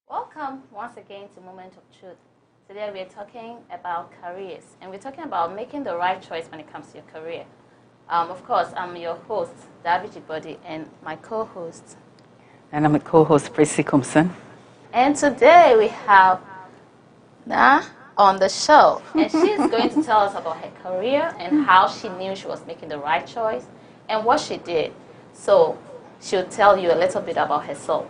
Welcome once again to Moment of Truth. Today we're talking about careers, and we're talking about making the right choice when it comes to your career. Of course, I'm your host, David Jibodi, and my co-host. And I'm a co-host, Prissy Kumson. And today we have Na on the show, and she's going to tell us about her career and how she knew she was making the right choice and what she did. So she'll tell you a little bit about herself.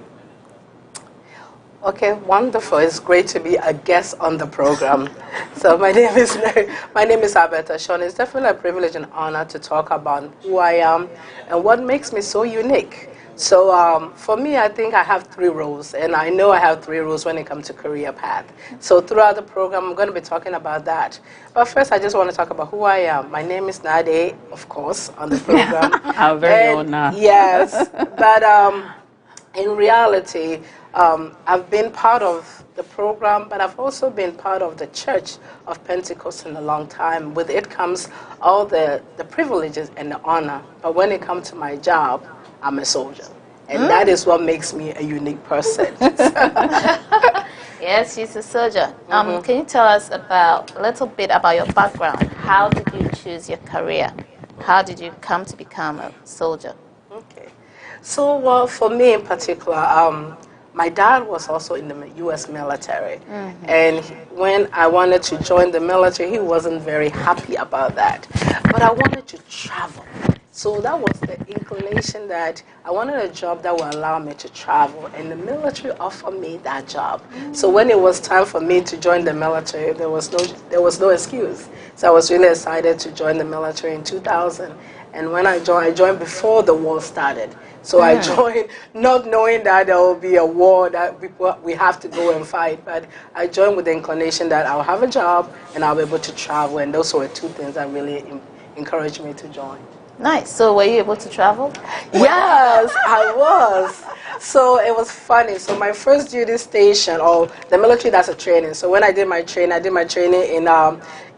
Okay, wonderful. It's great to be a guest on the program. So my name is Alberta Sean. It's definitely a privilege and honor to talk about who I am and what makes me so unique. So for me, I think I have three roles, and I know I have three roles when it comes to career path. So throughout the program, I'm going to be talking about that. But first, I just want to talk about who I am. My name is Nade, of course, on the program. Our very own Nade. Yes, but in reality, I've been part of the program, but I've also been part of the Church of Pentecost in a long time. With it comes all the privileges and the honor. But when it comes to my job, I'm a soldier. And that is what makes me a unique person. Yes, she's a soldier. Can you tell us a little bit about your background? How did you choose your career? How did you come to become a soldier? Okay. So, well, for me in particular, my dad was also in the U.S. military. And when I wanted to join the military, he wasn't very happy about that. But I wanted to travel. So that was the inclination that I wanted a job that would allow me to travel. And the military offered me that job. So when it was time for me to join the military, there was no excuse. So I was really excited to join the military in 2000. And when I joined before the war started. So I joined not knowing that there will be a war that we have to go and fight. But I joined with the inclination that I'll have a job and I'll be able to travel. And those were two things that really encouraged me to join. Nice. So were you able to travel? Yes, I was. So it was funny. So my first duty station, or the military, that's a training. So when I did my training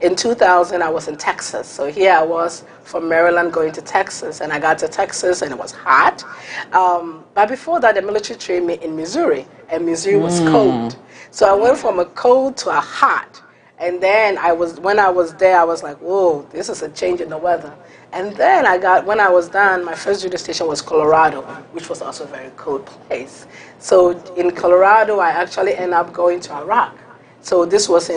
in 2000. I was in Texas. So here I was from Maryland going to Texas, and I got to Texas and it was hot. But before that, the military trained me in Missouri, and Missouri was cold. So I went from a cold to a hot. And then when I was there, I was like, whoa, this is a change in the weather. And then when I was done, my first duty station was Colorado, which was also a very cold place. So in Colorado, I actually ended up going to Iraq. So this was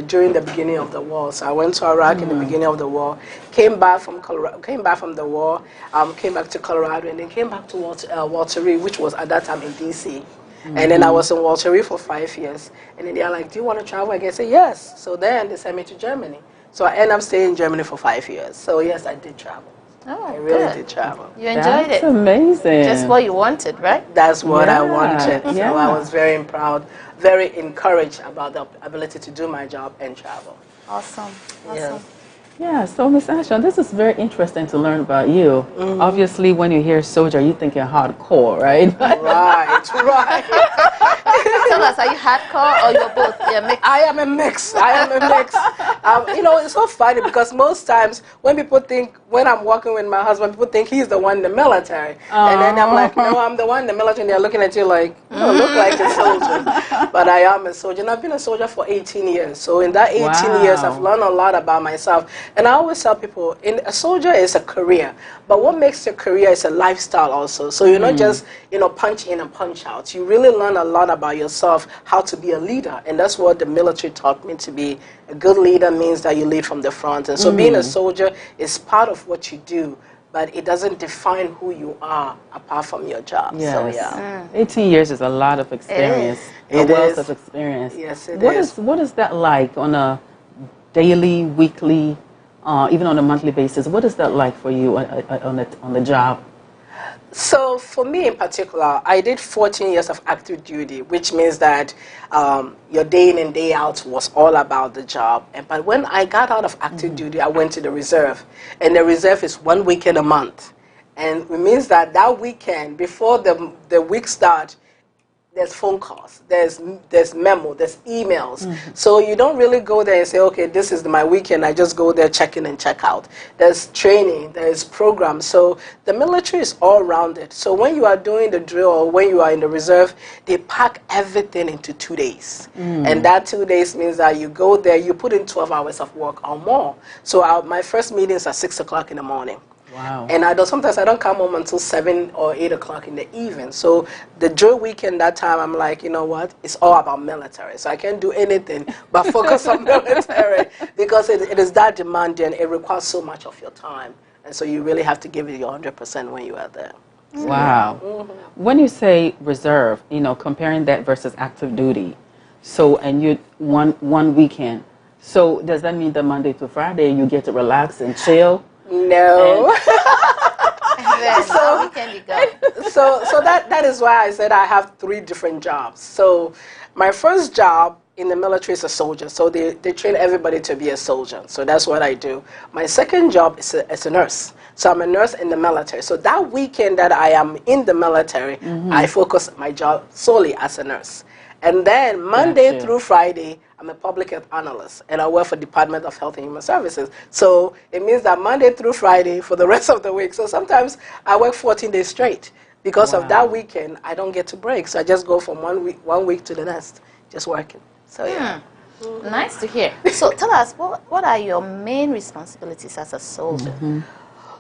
during the beginning of the war. So I went to Iraq in the beginning of the war, came back from the war, came back to Colorado, and then came back to Walter Reed, which was at that time in D.C. And then I was in Walter Reed for 5 years. And then they're like, do you want to travel again? I said, yes. So then they sent me to Germany. So I ended up staying in Germany for 5 years. So yes, I did travel. Oh, I really good. did travel. You enjoyed it? That's amazing. Just what you wanted, right? That's what I wanted. So Yeah. I was very proud, very encouraged about the ability to do my job and travel. Awesome. Yes. Yeah, so Miss Ashton, this is very interesting to learn about you. Obviously, when you hear soldier, you think you're hardcore, right? Right. Tell us, are you hardcore or you're both? You're mixed? I am a mix. It's so funny because most times when I'm working with my husband, people think he's the one in the military. And then I'm like, no, I'm the one in the military. And they're looking at you like, you don't look like a soldier. But I am a soldier. And I've been a soldier for 18 years. So in that 18 years, I've learned a lot about myself. And I always tell people, a soldier is a career. But what makes a career is a lifestyle also. So you're not just, punch in and punch out. You really learn a lot about yourself, how to be a leader. And that's what the military taught me to be. A good leader means that you lead from the front. And so being a soldier is part of what you do, but it doesn't define who you are apart from your job. Yes. So, yeah. 18 years is a lot of experience. It a wealth is. of experience. Yes, it is. What is that like on a daily, weekly, even on a monthly basis? What is that like for you on the job? So for me in particular, I did 14 years of active duty, which means that your day in and day out was all about the job. But when I got out of active duty, I went to the reserve. And the reserve is 1 weekend a month. And it means that weekend, before the week starts, there's phone calls, there's memo, there's emails. So you don't really go there and say, okay, this is my weekend. I just go there, check in and check out. There's training, there's programs. So the military is all rounded. So when you are doing the drill or when you are in the reserve, they pack everything into 2 days. And that 2 days means that you go there, you put in 12 hours of work or more. So my first meetings are 6 o'clock in the morning. Wow. And sometimes I don't come home until 7 or 8 o'clock in the evening. So the drill weekend, that time, I'm like, you know what? It's all about military. So I can't do anything but focus on military because it is that demanding. It requires so much of your time. And so you really have to give it your 100% when you are there. Wow. When you say reserve, comparing that versus active duty, so, and you one weekend, so does that mean that Monday to Friday you get to relax and chill? No. And then how weekend you go? So that is why I said I have 3 different jobs. So my first job in the military is a soldier. So they train everybody to be a soldier. So that's what I do. My second job is a nurse. So I'm a nurse in the military. So that weekend that I am in the military, I focus my job solely as a nurse. And then Monday through Friday, I'm a public health analyst, and I work for Department of Health and Human Services. So it means that Monday through Friday for the rest of the week. So sometimes I work 14 days straight. Because of that weekend, I don't get to break. So I just go from one week to the next, just working. So yeah. Nice to hear. So tell us, what are your main responsibilities as a soldier?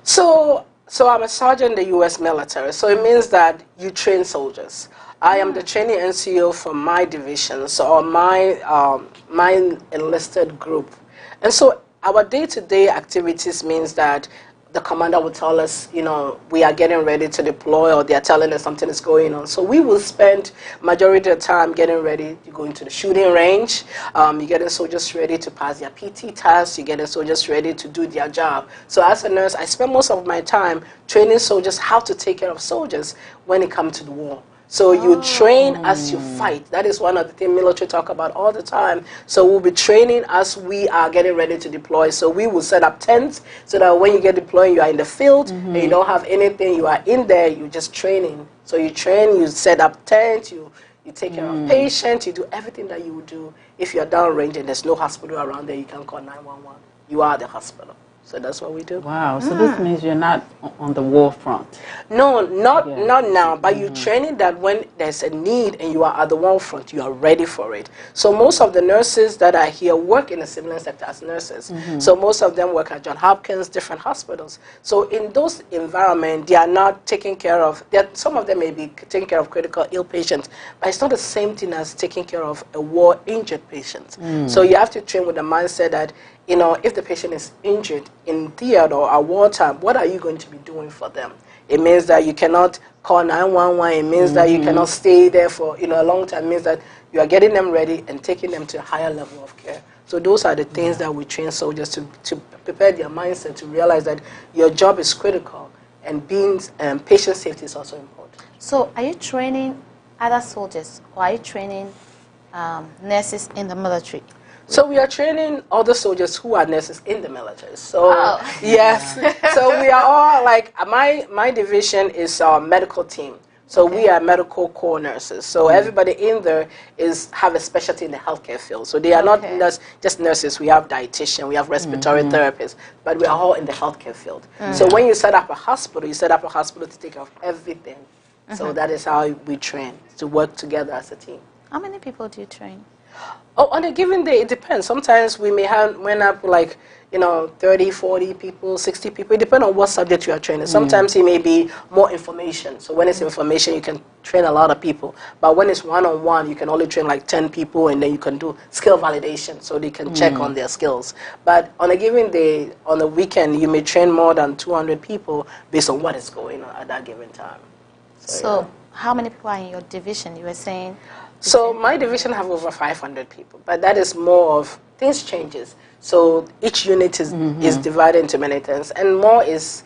So I'm a sergeant in the U.S. military. So it means that you train soldiers. I am the training NCO for my division, so my enlisted group. And so our day-to-day activities means that the commander will tell us, we are getting ready to deploy, or they are telling us something is going on. So we will spend majority of the time getting ready. You go into the shooting range. You're getting soldiers ready to pass their PT tests. You're getting soldiers ready to do their job. So as a nurse, I spend most of my time training soldiers how to take care of soldiers when it comes to the war. So you train as you fight. That is one of the things military talk about all the time. So we'll be training as we are getting ready to deploy. So we will set up tents so that when you get deployed, you are in the field and you don't have anything. You are in there. You're just training. So you train. You set up tents. You take care of patients. You do everything that you would do if you're downrange and there's no hospital around there. You can call 911. You are the hospital. So that's what we do. Wow. So this means you're not on the war front. No, not now. But you're training that when there's a need and you are at the war front, you are ready for it. So most of the nurses that are here work in the civilian sector as nurses. So most of them work at Johns Hopkins, different hospitals. So in those environments, they are not taking care of, some of them may be taking care of critical ill patients, but it's not the same thing as taking care of a war-injured patient. So you have to train with the mindset that, if the patient is injured in theater or at wartime, what are you going to be doing for them? It means that you cannot call 911. It means that you cannot stay there for a long time. It means that you are getting them ready and taking them to a higher level of care. So those are the things that we train soldiers to prepare their mindset to realize that your job is critical and being patient safety is also important. So are you training other soldiers or are you training nurses in the military? So we are training other soldiers who are nurses in the military. So yes, so we are all like my division is our medical team. So we are medical core nurses. So everybody in there have a specialty in the healthcare field. So they are not just nurses. We have dietitian, we have respiratory therapists, but we are all in the healthcare field. So when you set up a hospital, you set up a hospital to take care of everything. So that is how we train, to work together as a team. How many people do you train? Oh, on a given day, it depends. Sometimes we may end up like, 30, 40 people, 60 people. It depends on what subject you are training. Sometimes it may be more information. So when it's information, you can train a lot of people. But when it's one-on-one, you can only train like 10 people, and then you can do skill validation so they can check on their skills. But on a given day, on a weekend, you may train more than 200 people based on what is going on at that given time. So how many people are in your division? You were saying... So my division have over 500 people, but that is more of things changes. So each unit is divided into many things, and more is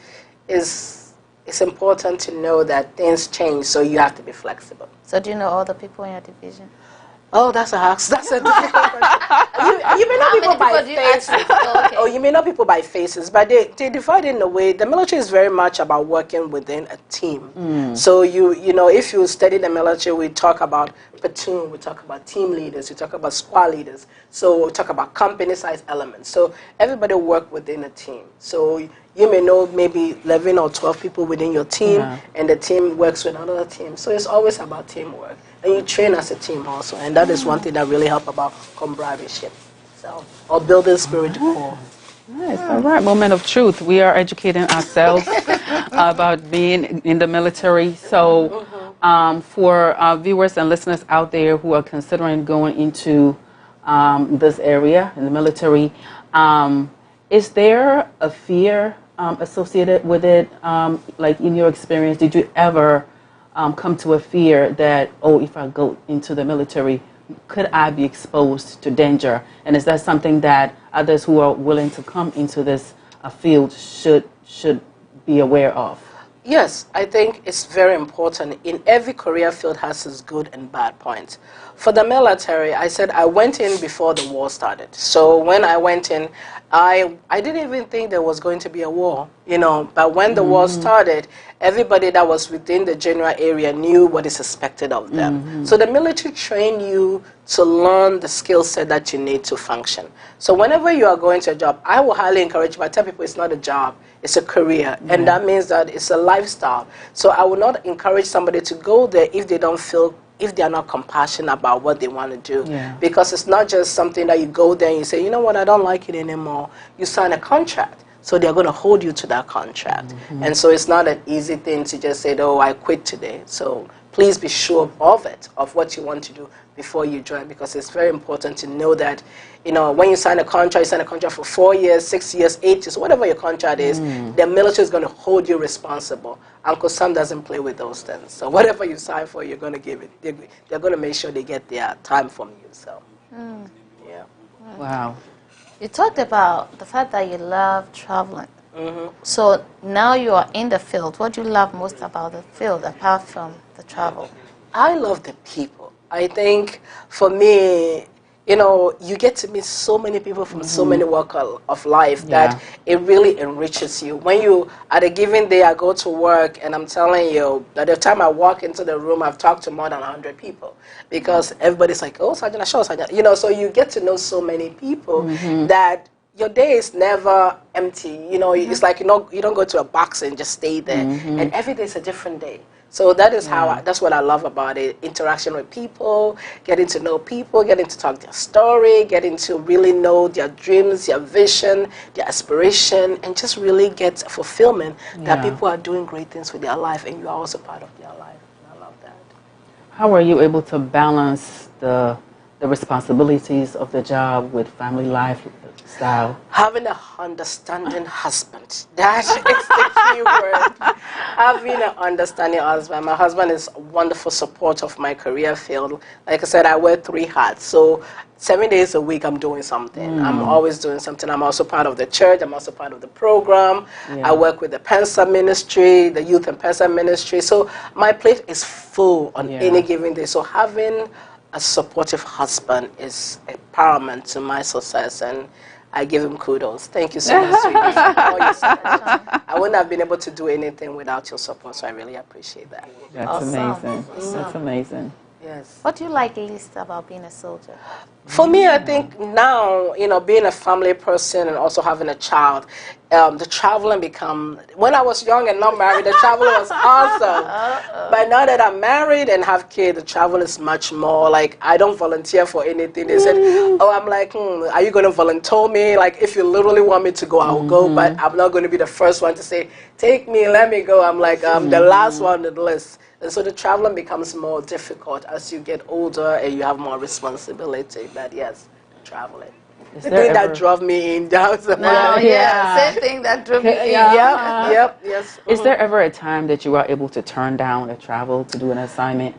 it's important to know that things change. So you have to be flexible. So do you know all the people in your division? Oh, that's a difficult question. You may know How people many by people do you actually? faces. Oh, okay. Oh, you may know people by faces, but they divide in a way. The military is very much about working within a team. So you know, if you study the military, we talk about platoon, we talk about team leaders, we talk about squad leaders. So we talk about company size elements. So everybody work within a team. So you may know maybe 11 or 12 people within your team, Yeah. and the team works with another team. So it's always about teamwork. And you train as a team also. And that is one thing that really help about comradeship. So, or building spirit core. Nice. All right. Moment of truth. We are educating ourselves about being in the military. So, for our viewers and listeners out there who are considering going into this area in the military, is there a fear associated with it? Like in your experience, did you ever come to a fear that, oh, if I go into the military, could I be exposed to danger? And is that something that others who are willing to come into this field should be aware of? Yes, I think it's very important. In every career field has its good and bad points. For the military, I said I went in before the war started. So when I went in, I didn't even think there was going to be a war, you know. But when the war started, everybody that was within the general area knew what is expected of them. So the military trained you to learn the skill set that you need to function. So whenever you are going to a job, I will highly encourage you. I tell people it's not a job, it's a career. And that means that it's a lifestyle. So I will not encourage somebody to go there if they don't feel, if they are not compassionate about what they want to do. Because it's not just something that you go there and you say, you know what, I don't like it anymore. You sign a contract. So they're going to hold you to that contract. And so it's not an easy thing to just say, oh, I quit today. So please be sure of it, of what you want to do before you join, because it's very important to know that, you know, when you sign a contract, you sign a contract for 4 years, 6 years, 8 years, whatever your contract is, the military is going to hold you responsible. Uncle Sam doesn't play with those things. So whatever you sign for, you're going to give it. They're going to make sure they get their time from you. So, yeah. Wow. You talked about the fact that you love traveling. So now you are in the field. What do you love most about the field apart from the travel? I love the people. I think for me, you know, you get to meet so many people from so many walks of life that it really enriches you. When you, at a given day, I go to work and I'm telling you, by the time I walk into the room, I've talked to more than 100 people because everybody's like, oh, Sergeant, sure, Sergeant. You know, so you get to know so many people that your day is never empty. You know, it's like, you know, you don't go to a box and just stay there. And every day is a different day. So that is how, that's what I love about it. Interaction with people, getting to know people, getting to talk their story, getting to really know their dreams, their vision, their aspiration, and just really get fulfillment that people are doing great things with their life and you are also part of their life. And I love that. How are you able to balance the responsibilities of the job with family lifestyle? Having an understanding husband. That is the key word. Having an understanding husband. My husband is a wonderful support of my career field. Like I said, I wear 3 hats. So 7 days a week I'm doing something. I'm always doing something. I'm also part of the church. I'm also part of the program. I work with the Pensa ministry, the youth and Pensa ministry. So my plate is full on any given day. So having a supportive husband is a paramount to my success, and I give him kudos. Thank you so much, sweetie, for all your support. I wouldn't have been able to do anything without your support, so I really appreciate that. That's amazing. That's amazing. Yes. What do you like least about being a soldier? For me, I think now, you know, being a family person and also having a child, the traveling become, when I was young and not married, the travel was awesome. But now that I'm married and have kids, the travel is much more like, I don't volunteer for anything. They said, oh, I'm like, are you going to volunteer me? Like, if you literally want me to go, I will go, but I'm not going to be the first one to say, take me, let me go. I'm like, the last one on the list. And so the traveling becomes more difficult as you get older and you have more responsibility. But yes, traveling. The thing that drove me in down the Same thing that drove me in. Yes. Is there ever a time that you are able to turn down a travel to do an assignment?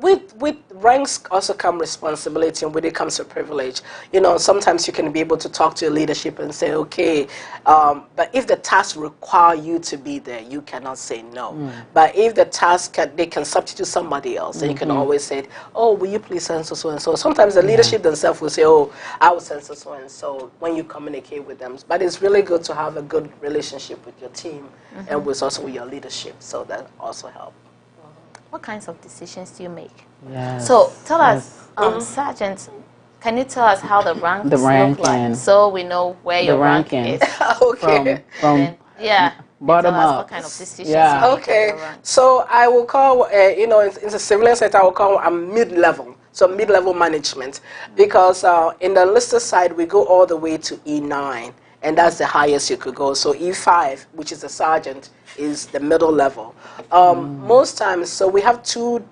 with ranks also come responsibility, and with it comes a privilege. You know, sometimes you can be able to talk to your leadership and say, okay, but if the tasks require you to be there, you cannot say no. But if the task they can substitute somebody else, then you can always say, oh, will you please send so and so. Sometimes the leadership themselves will say, oh, I will send so and so when you communicate with them. But it's really good to have a good relationship with your team and with also with your leadership, so that also helps. What kinds of decisions do you make? Yes. So tell us, Sergeant, can you tell us how the ranks look like, so we know where your rank is? Okay. From bottom tell us up. what kind of decisions you make at Okay. your rank. So I will call, in the civilian sector, I will call mid-level. So mid-level management, because in the enlisted side we go all the way to E9, and that's the highest you could go. So E5, which is a sergeant, is the middle level. Most times, so we have two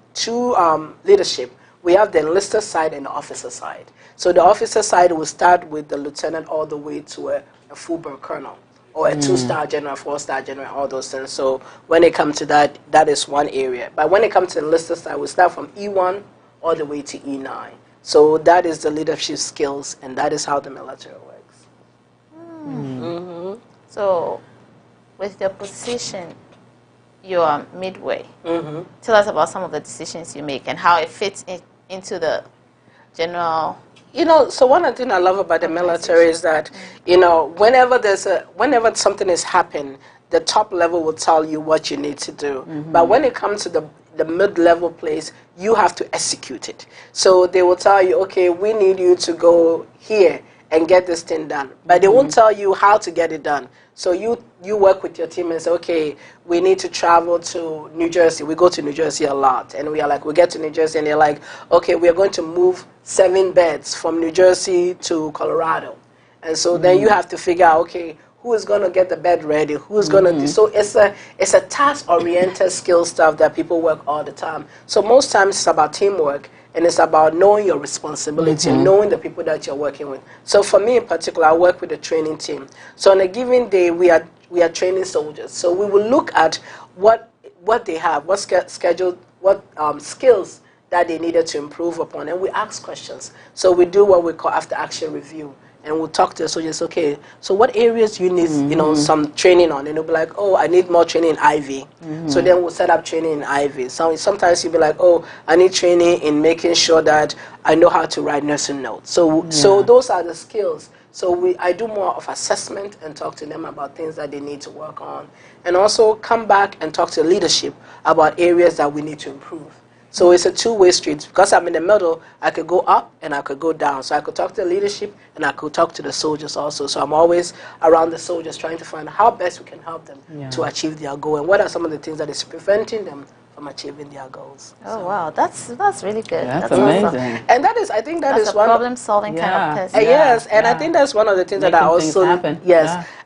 leadership. We have the enlisted side and the officer side. So the officer side will start with the lieutenant all the way to a full-bird colonel, or a 2-star general, 4-star general, all those things. So when it comes to that, that is one area. But when it comes to the enlisted side, we start from E1 all the way to E9. So that is the leadership skills, and that is how the military works. So, with your position, you are midway. Tell us about some of the decisions you make and how it fits into the general. You know, so one of the things I love about the military is that, you know, whenever something is happening, the top level will tell you what you need to do. But when it comes to the mid-level place, you have to execute it. So they will tell you, okay, we need you to go here and get this thing done. But they won't tell you how to get it done. So you work with your team and say, okay, we need to travel to New Jersey. We go to New Jersey a lot. And we are like, we get to New Jersey and they're like, okay, we are going to move 7 beds from New Jersey to Colorado. And so then you have to figure out, okay, who is going to get the bed ready? Who's going to do? So it's a task-oriented skill stuff that people work all the time. So most times it's about teamwork. And it's about knowing your responsibility and knowing the people that you're working with. So for me in particular, I work with a training team. So on a given day, we are training soldiers. So we will look at what they have, what schedule, what skills that they needed to improve upon, and we ask questions. So we do what we call after-action review. And we'll talk to the soldiers, okay, so what areas you need, you know, some training on? And they'll be like, oh, I need more training in IV. So then we'll set up training in IV. So sometimes you'll be like, oh, I need training in making sure that I know how to write nursing notes. So those are the skills. So I do more of assessment and talk to them about things that they need to work on. And also come back and talk to leadership about areas that we need to improve. So it's a two-way street. Because I'm in the middle, I could go up and I could go down. So I could talk to the leadership and I could talk to the soldiers also. So I'm always around the soldiers trying to find how best we can help them to achieve their goal. And what are some of the things that is preventing them from achieving their goals. Oh, wow. That's really good. That's amazing. Awesome. And that is, I think That's a problem-solving kind of person. Yes, and I think that's one of the things that I also, happen.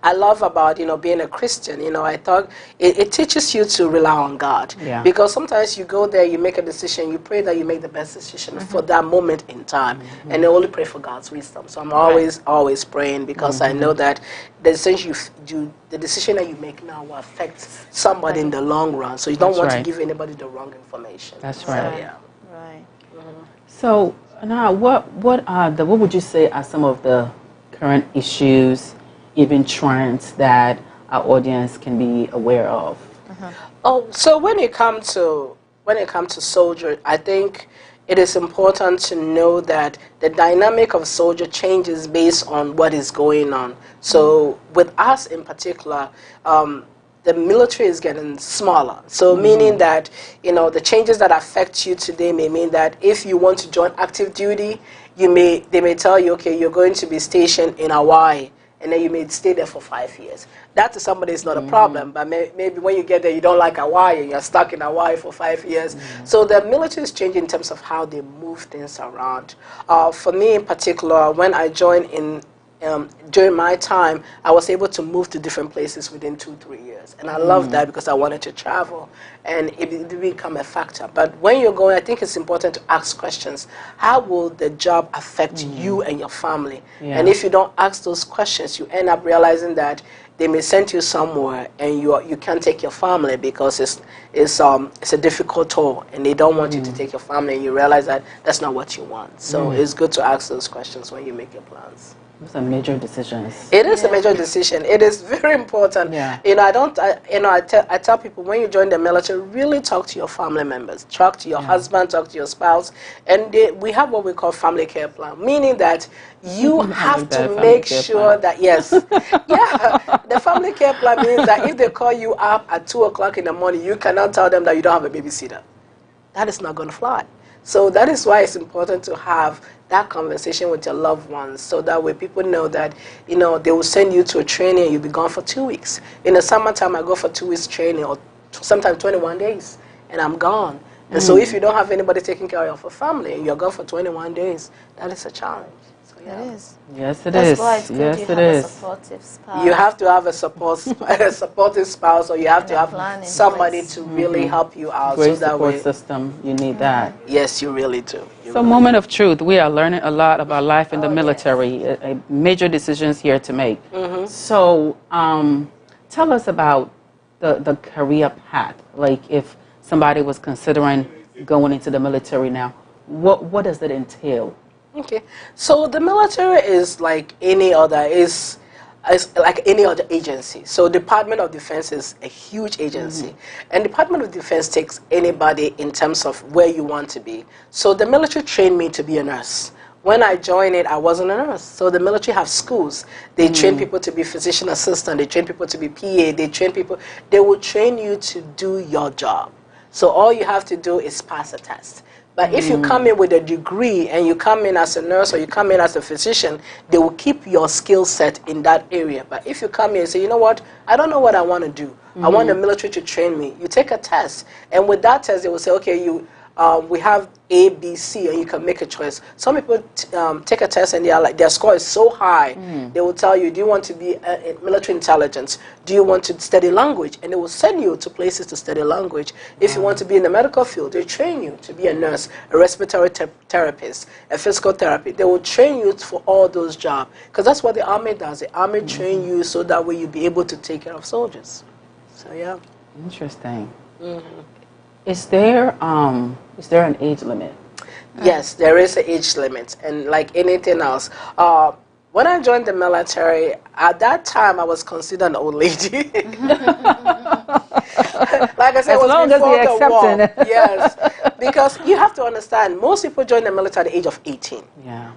I love about, being a Christian. I thought it teaches you to rely on God. Yeah. Because sometimes you go there, you make a decision, you pray that you make the best decision for that moment in time, and I only pray for God's wisdom. So I'm always praying because I know that the decision that you make now will affect somebody in the long run. So you don't want to give anybody the wrong information. That's right. So, yeah. Right. So now, what would you say are some of the current issues, even trends that our audience can be aware of? Oh, so when it comes to soldier, I think it is important to know that the dynamic of soldier changes based on what is going on. So with us in particular, the military is getting smaller. So meaning that, the changes that affect you today may mean that if you want to join active duty, they may tell you, okay, you're going to be stationed in Hawaii, and then you may stay there for 5 years. That to somebody is not a problem, but maybe when you get there, you don't like Hawaii, and you're stuck in Hawaii for 5 years. So the military is changing in terms of how they move things around. For me in particular, when I joined in during my time, I was able to move to different places within 2-3 years. And I love that because I wanted to travel. And it did become a factor. But when you're going, I think it's important to ask questions. How will the job affect you and your family? Yeah. And if you don't ask those questions, you end up realizing that they may send you somewhere and you can't take your family because it's a difficult tour and they don't want you to take your family, and you realize that that's not what you want. So it's good to ask those questions when you make your plans. Those are major decisions. It is a major decision. It is very important. Yeah. I tell people, when you join the military, really talk to your family members, talk to your husband, talk to your spouse, and we have what we call family care plan, meaning that you have to make sure that the family care plan means that if they call you up at 2:00 in the morning, you cannot tell them that you don't have a babysitter. That is not going to fly. So that is why it's important to have that conversation with your loved ones, so that way people know that, they will send you to a training and you'll be gone for 2 weeks. In the summertime, I go for 2 weeks training, or sometimes 21 days, and I'm gone. And so if you don't have anybody taking care of your family and you're gone for 21 days, that is a challenge. So, It is. Yes, it That's is. why it's good Yes, you it have is. a supportive spouse. you have to have a supportive spouse, or you have to And a plan have in somebody place. to really help you out. Great so that support way, system. You need that. yes, you really do. You So, really moment of truth. We are learning a lot about life in the Oh, military. Major decisions here to make. So, tell us about the career path. Like, if somebody was considering going into the military now, what does it entail? Okay, so the military is like any other agency. So Department of Defense is a huge agency, and Department of Defense takes anybody in terms of where you want to be. So the military trained me to be a nurse. When I joined it, I wasn't a nurse. So the military have schools. They train people to be physician assistant. They train people to be PA. They will train you to do your job. So all you have to do is pass a test. But if you come in with a degree and you come in as a nurse or you come in as a physician, they will keep your skill set in that area. But if you come in and say, you know what, I don't know what I want to do. I want the military to train me. You take a test. And with that test, they will say, okay, we have A, B, C, and you can make a choice. Some people take a test and they are like, their score is so high. They will tell you, do you want to be in military intelligence? Do you want to study language? And they will send you to places to study language. If you want to be in the medical field, they train you to be a nurse, a respiratory therapist, a physical therapy. They will train you for all those jobs, because that's what the Army does. The Army train you so that way you'll be able to take care of soldiers. So yeah. Interesting. Is there an age limit? Yes, there is an age limit, and like anything else, when I joined the military, at that time I was considered an old lady. Like I said, As it was long as before you're the war. accepting. Yes, because you have to understand, most people join the military at the age of 18. Yeah.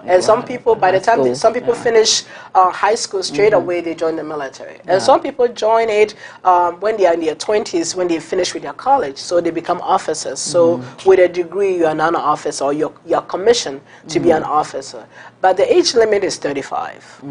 And some people, by the time school, some people finish high school, straight away they join the military. And some people join it when they are in their 20s, when they finish with their college, so they become officers. So with a degree, you are now an officer, or you're commissioned to be an officer. But the age limit is 35.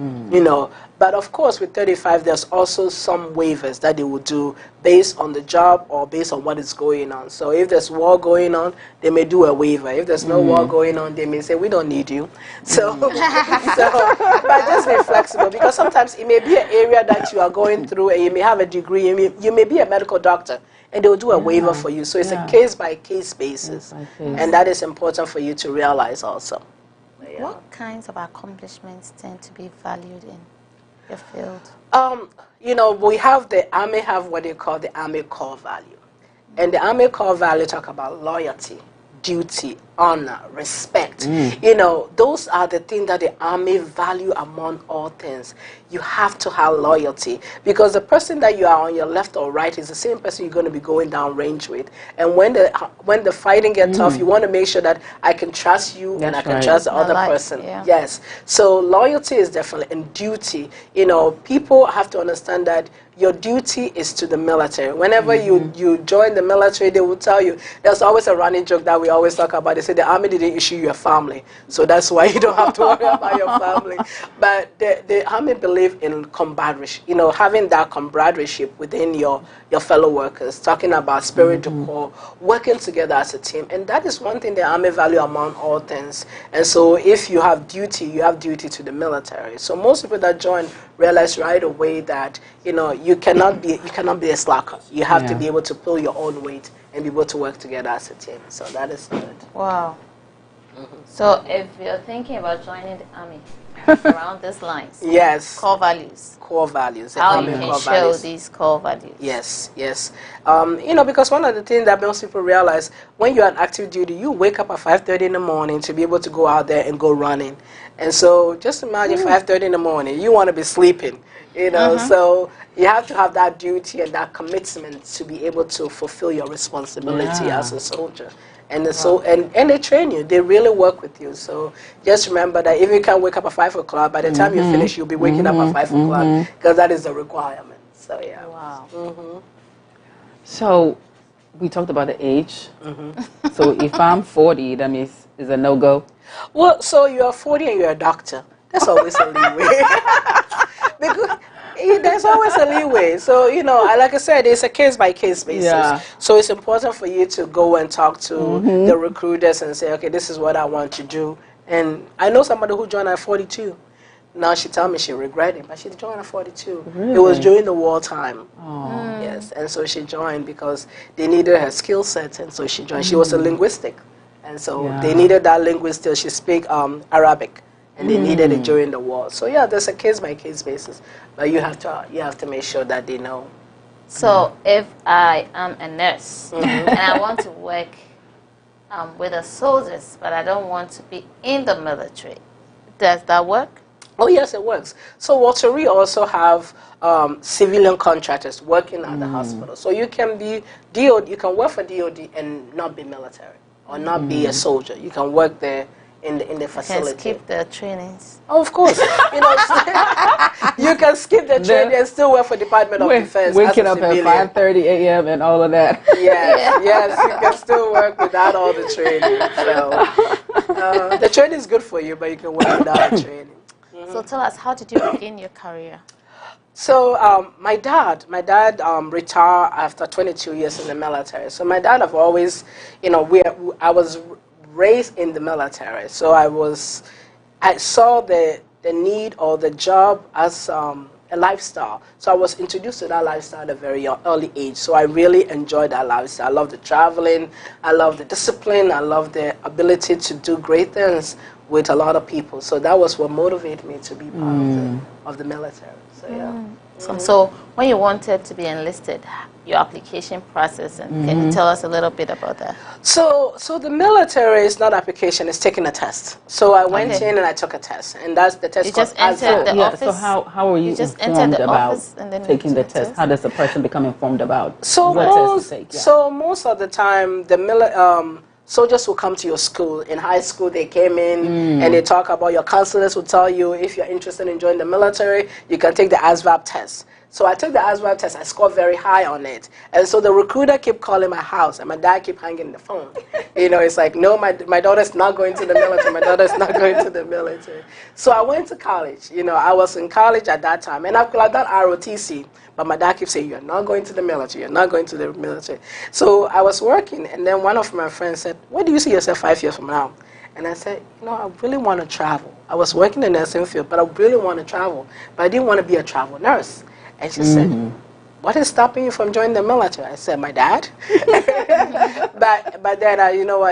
But of course, with 35, there's also some waivers that they will do based on the job or based on what is going on. So if there's war going on, they may do a waiver. If there's no war going on, they may say, we don't need you. So, but just be flexible, because sometimes it may be an area that you are going through and you may have a degree, you may be a medical doctor, and they'll do a waiver for you. So it's a case-by-case basis. And that is important for you to realize also. What kinds of accomplishments tend to be valued in your field? We have the Army have what they call the Army core value. And the Army core value talk about loyalty, duty, honor, respect. Those are the things that the Army value among all things. You have to have loyalty, because the person that you are on your left or right is the same person you're going to be going down range with. And when the fighting gets tough, you want to make sure that I can trust you and I can trust the other person. Yeah. Yes. So loyalty is definitely, and duty. People have to understand that your duty is to the military. Whenever you join the military, they will tell you, there's always a running joke that we always talk about. They say the army didn't issue you a family, so that's why you don't have to worry about your family. But the army believe in camaraderie, having that camaraderie within your fellow workers, talking about spirit to core, working together as a team. And that is one thing the army value among all things. And so if you have duty, you have duty to the military. So most people that join realize right away that you cannot be a slacker. You have to be able to pull your own weight and be able to work together as a team. So that is good. Wow. So if you're thinking about joining the army, around these lines, yes, core values, how you can show these core values. Yes. Because one of the things that most people realize, when you're on active duty, you wake up at 5:30 in the morning to be able to go out there and go running. And so just imagine 5:30 in the morning, you want to be sleeping, so you have to have that duty and that commitment to be able to fulfill your responsibility as a soldier. And and they train you. They really work with you. So just remember that if you can't wake up at 5 o'clock, by the time you finish, you'll be waking up at 5 o'clock because that is a requirement. So yeah. Wow. So we talked about the age. So if I'm 40, that means is a no-go? Well, so you're 40 and you're a doctor. There's always a leeway. Because there's always a leeway. So, like I said, it's a case-by-case basis. Yeah. So it's important for you to go and talk to the recruiters and say, okay, this is what I want to do. And I know somebody who joined at 42. Now she told me she regretted it, but she joined at 42. Really? It was during the wartime. Oh. Yes, and so she joined because they needed her skill set, and so she joined. She was a linguistic, and so they needed that linguist till she speak Arabic. And they needed it during the war. So yeah, there's a case-by-case basis, but you have to make sure that they know. So if I am a nurse and I want to work with the soldiers, but I don't want to be in the military, does that work? Oh yes, it works. So Walter Reed also have civilian contractors working at the hospital. So you can be DOD, you can work for DOD and not be military or not be a soldier. You can work there in the facility. You can skip the trainings. Oh, of course. You can skip the training and still work for Department of Defense. Waking up at 5:30 a.m. and all of that. Yes, you can still work without all the training. So the training is good for you, but you can work without the training. So tell us, how did you begin your career? So my dad retired after 22 years in the military. So my dad have always, I was raised in the military. So I saw the need or the job as a lifestyle. So I was introduced to that lifestyle at a very early age. So I really enjoyed that lifestyle. I love the traveling. I love the discipline. I love the ability to do great things with a lot of people. So that was what motivated me to be part of the military. So yeah. So when you wanted to be enlisted, your application process, and can you tell us a little bit about that? So the military is not application; it's taking a test. So I went in and I took a test, and that's the test. You just entered the office. So how are you just informed the about office and then taking the test? How does a person become informed about what test to take? So most of the time, soldiers will come to your school. In high school, they came in and they talk about, your counselors will tell you if you're interested in joining the military, you can take the ASVAB test. So I took the ASVAB test. I scored very high on it. And so the recruiter kept calling my house, and my dad kept hanging the phone. It's like, no, my daughter's not going to the military. My daughter's not going to the military. So I went to college. I was in college at that time. And I've done ROTC. But my dad kept saying, you're not going to the military. You're not going to the military. So I was working, and then one of my friends said, where do you see yourself 5 years from now? And I said, I really want to travel. I was working in the nursing field, but I really want to travel. But I didn't want to be a travel nurse. And she said, what is stopping you from joining the military? I said, my dad. but then,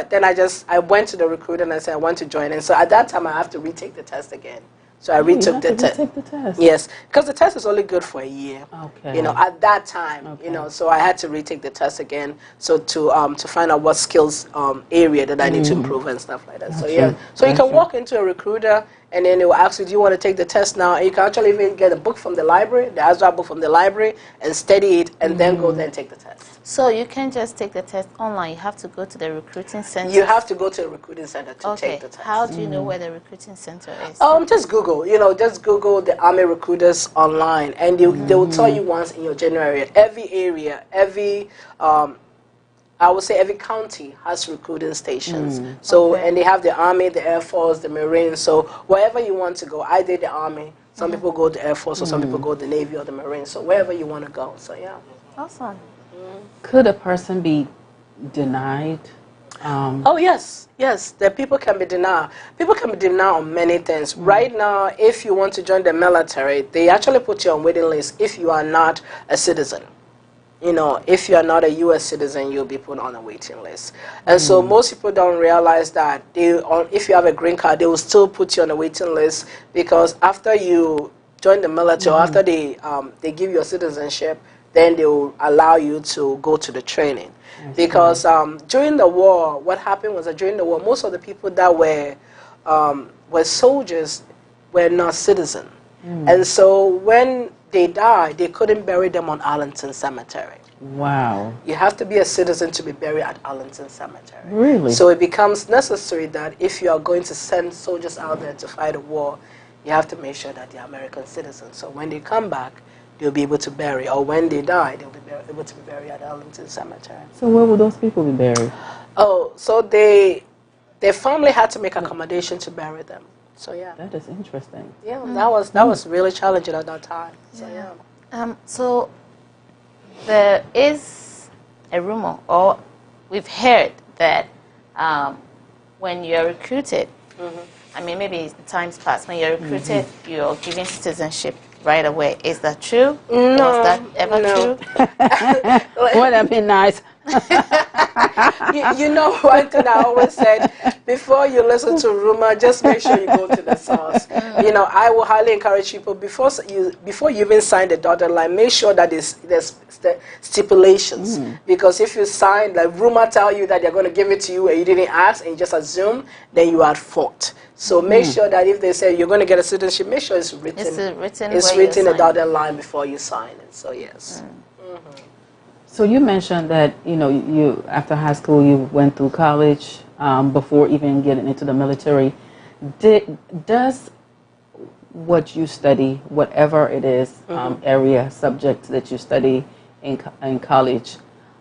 Then I went to the recruiter and I said, I want to join. And so at that time, I have to retake the test again. So I retook the test. Yes, because the test is only good for a year. Okay. At that time, so I had to retake the test again. So to find out what skills area that I need to improve and stuff like that. So yeah, so you can walk into a recruiter and then they will ask you, do you want to take the test now? And you can actually even get a book from the library, the ASVAB book from the library, and study it, and then go there and take the test. So you can't just take the test online. You have to go to the recruiting center. You have to go to the recruiting center to take the test. How do you know where the recruiting center is? Just Google. Just Google the Army recruiters online, and they will tell you once in your general area. Every area, I would say every county has recruiting stations. So, and they have the Army, the Air Force, the Marines. So, wherever you want to go, I did the Army. Some people go to the Air Force, or some people go to the Navy or the Marines. So, wherever you want to go. So, yeah. Awesome. Could a person be denied? Oh, yes. The people can be denied. People can be denied on many things. Right now, if you want to join the military, they actually put you on waiting list if you are not a citizen. If you are not a U.S. citizen, you'll be put on a waiting list. And so most people don't realize that if you have a green card, they will still put you on a waiting list, because after you join the military, or after they give you a citizenship, then they will allow you to go to the training. Because during the war, what happened was that during the war, most of the people that were soldiers were not citizens. And so when they died, they couldn't bury them on Arlington Cemetery. Wow. You have to be a citizen to be buried at Arlington Cemetery. Really? So it becomes necessary that if you are going to send soldiers out there to fight a war, you have to make sure that they're American citizens. So when they come back, they'll be able to bury, or when they die, they'll be able to be buried at Arlington Cemetery. So where will those people be buried? Oh, so their family had to make accommodation to bury them. So yeah. That is interesting. Yeah, that was really challenging at that time. So yeah. So there is a rumor, or we've heard that when you're recruited, I mean, maybe it's times past, when you're recruited, you're given citizenship right away. Is that true? No. Was that ever true? Would that be nice? you know one thing I always said, before you listen to rumor, just make sure you go to the source. I will highly encourage people, before you even sign the dotted line, make sure that there's stipulations. Because if you sign, like rumor tell you that they're going to give it to you and you didn't ask and you just assume, then you are at fault. So make sure that if they say you're going to get a citizenship, make sure it's written. It's written a dotted line before you sign it. So yes. So you mentioned that you after high school you went through college before even getting into the military. Does what you study, whatever it is, area, subject that you study in college,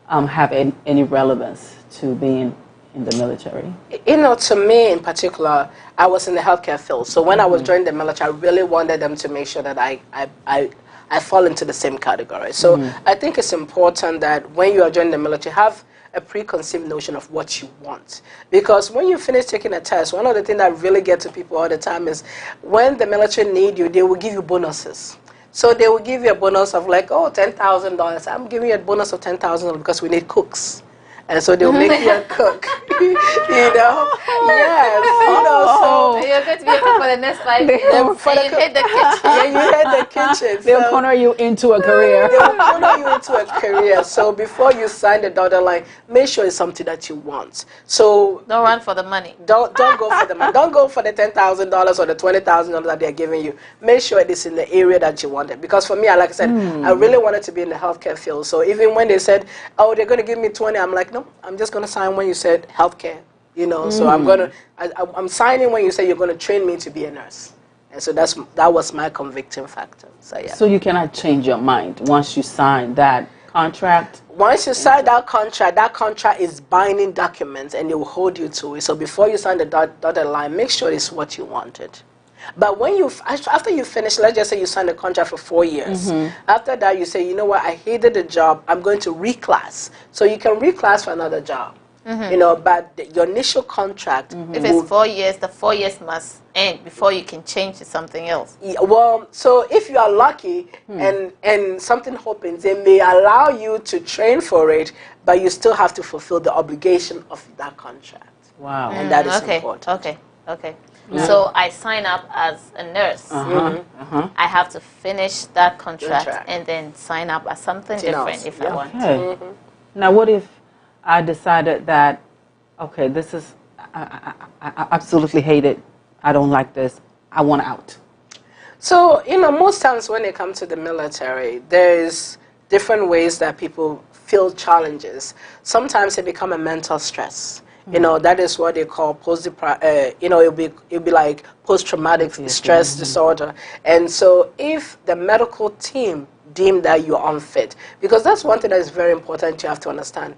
have any relevance to being in the military? To me in particular, I was in the healthcare field. So when I was joining the military, I really wanted them to make sure that I fall into the same category. So I think it's important that when you are joining the military, have a preconceived notion of what you want. Because when you finish taking a test, one of the things that really get to people all the time is when the military need you, they will give you bonuses. So they will give you a bonus of like, $10,000. I'm giving you a bonus of $10,000 because we need cooks. And so they'll make you a cook. Yes. So you're going to be a cook for the next 5 years. You hit the kitchen. Yeah, you hit the kitchen. They'll corner you into a career. They'll corner you into a career. So before you sign the dotted line, make sure it's something that you want. So don't run for the money. Don't go for the money. Don't go for the $10,000 or the $20,000 that they're giving you. Make sure it is in the area that you want it. Because for me, like I said, I really wanted to be in the healthcare field. So even when they said, they're going to give me 20, I'm like, no, I'm just going to sign when you said healthcare. So I'm signing when you say you're going to train me to be a nurse. And so that was my convicting factor. So yeah. So you cannot change your mind once you sign that contract? Once you sign that contract is binding documents and they will hold you to it. So before you sign the dotted line, make sure it's what you wanted. But after you finish, let's just say you signed a contract for 4 years. After that, you say, you know what, I hated the job, I'm going to reclass. So you can reclass for another job. But your initial contract... If it's 4 years, the 4 years must end before you can change to something else. Yeah, well, so if you are lucky and something happens, they may allow you to train for it, but you still have to fulfill the obligation of that contract. Wow. And that is important. Okay. So I sign up as a nurse. I have to finish that contract and then sign up as something different if I want to. Now, what if I decided that, okay, this is, I absolutely hate it, I don't like this, I want out? So, most times when it comes to the military, there's different ways that people feel challenges. Sometimes it become a mental stress. That is what they call it'll be like post-traumatic stress disorder. And so if the medical team deem that you're unfit, because that's one thing that is very important you have to understand.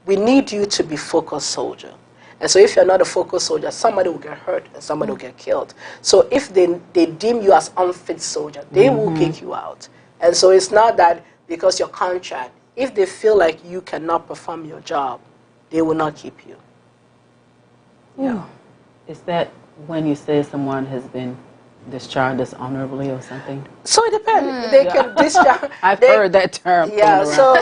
We need you to be focused soldier. And so if you're not a focused soldier, somebody will get hurt and somebody will get killed. So if they deem you as unfit soldier, they will kick you out. And so it's not that because your contract, if they feel like you cannot perform your job, they will not keep you. Yeah. Is that when you say someone has been discharged dishonorably or something? So it depends. They can discharge. I've heard that term. Yeah. So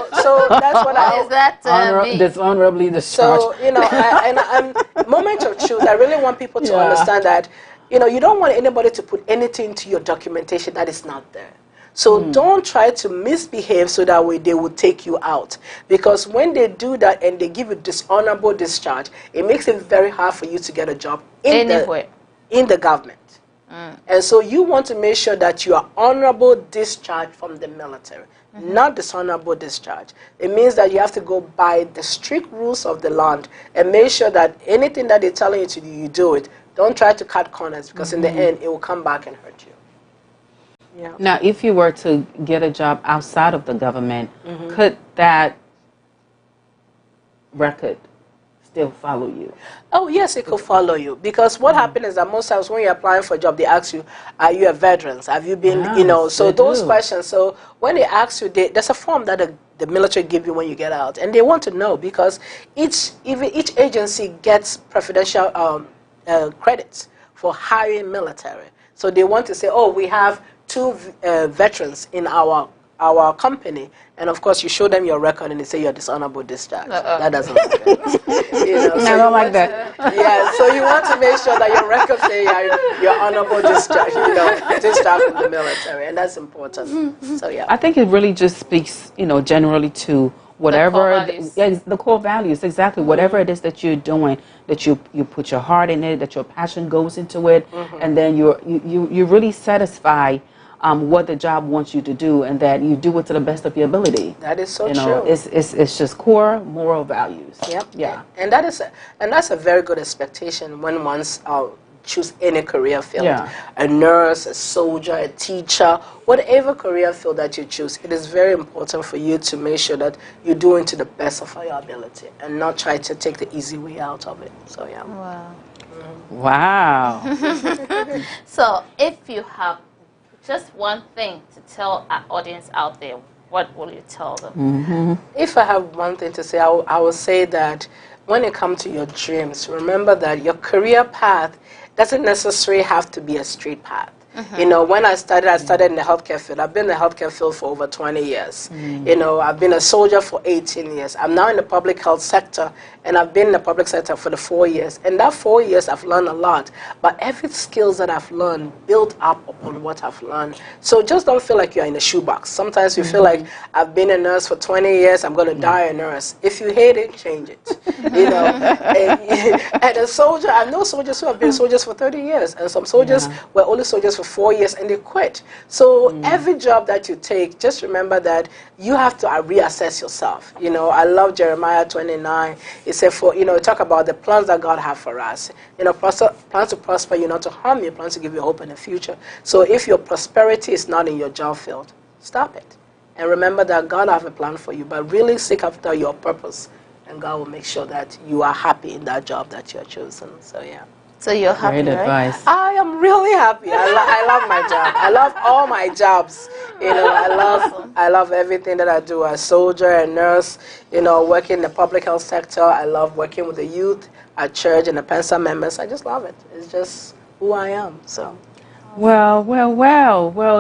that's what What is that mean? Dishonorably discharged. So I'm moment of truth. I really want people to understand that you don't want anybody to put anything to your documentation that is not there. So don't try to misbehave so that way they will take you out. Because when they do that and they give you dishonorable discharge, it makes it very hard for you to get a job in the government. And so you want to make sure that you are honorable discharge from the military, not dishonorable discharge. It means that you have to go by the strict rules of the land and make sure that anything that they're telling you to do, you do it. Don't try to cut corners because in the end, it will come back and hurt you. Yeah. Now, if you were to get a job outside of the government, could that record still follow you? Oh, yes, it could follow you. Because what happens is that most times when you're applying for a job, they ask you, are you a veteran? Have you been, so those questions. So when they ask you, there's a form that the military give you when you get out. And they want to know because each agency gets preferential credits for hiring military. So they want to say, oh, we have 2 veterans in our company, and of course you show them your record and they say you're dishonorable discharge. That doesn't work. I don't like that. So you want to make sure that your record say you're honorable discharge, discharge from the military, and that's important. So yeah, I think it really just speaks, generally to whatever the core values, exactly. Whatever it is that you're doing, that you put your heart in it, that your passion goes into it, and then you really satisfy what the job wants you to do, and that you do it to the best of your ability. That is so true. It's just core moral values. Yep. Yeah. And that's a very good expectation when one's choose any career field. Yeah. A nurse, a soldier, a teacher, whatever career field that you choose, it is very important for you to make sure that you're doing to the best of your ability and not try to take the easy way out of it. So yeah. Wow. Wow. So if you have just one thing to tell our audience out there, what will you tell them? If I have one thing to say, I will say that when it comes to your dreams, remember that your career path doesn't necessarily have to be a straight path. When I started in the healthcare field. I've been in the healthcare field for over 20 years. I've been a soldier for 18 years. I'm now in the public health sector, and I've been in the public sector for the 4 years. And that 4 years, I've learned a lot. But every skills that I've learned built up upon what I've learned. So just don't feel like you're in a shoebox. Sometimes you feel like I've been a nurse for 20 years. I'm going to die a nurse. If you hate it, change it. And a soldier, I know soldiers who have been soldiers for 30 years, and some soldiers were only soldiers for 4 years and they quit. So every job that you take, just remember that you have to reassess yourself. I love Jeremiah 29. It said, talk about the plans that God has for us. Plans to prosper you, not to harm you, plans to give you hope in the future. So if your prosperity is not in your job field, stop it. And remember that God has a plan for you, but really seek after your purpose, and God will make sure that you are happy in that job that you are chosen. So yeah. So you're happy, Great right? advice. I am really happy. I love my job. I love all my jobs. I love everything that I do. As soldier and nurse, working in the public health sector. I love working with the youth at church and the Pensa members. I just love it. It's just who I am. So. Well,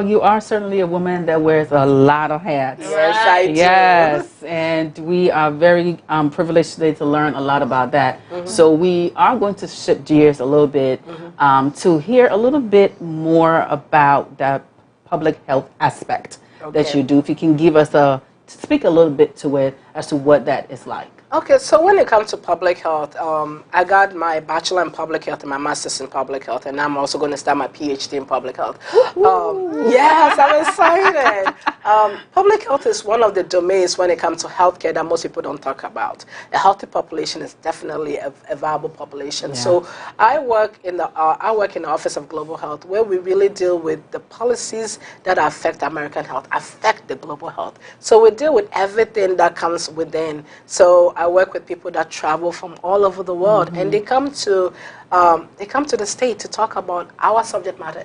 you are certainly a woman that wears a lot of hats. Yes, I do. Yes, and we are very privileged today to learn a lot about that. So we are going to shift gears a little bit to hear a little bit more about the public health aspect that you do. If you can give us speak a little bit to it as to what that is like. Okay, so when it comes to public health, I got my bachelor in public health and my master's in public health, and I'm also going to start my PhD in public health. Yes, I'm excited. Public health is one of the domains when it comes to healthcare that most people don't talk about. A healthy population is definitely a viable population. Yeah. So I work in the Office of Global Health, where we really deal with the policies that affect American health, affect the global health. So we deal with everything that comes within. So I work with people that travel from all over the world, and they come to the state to talk about our subject matter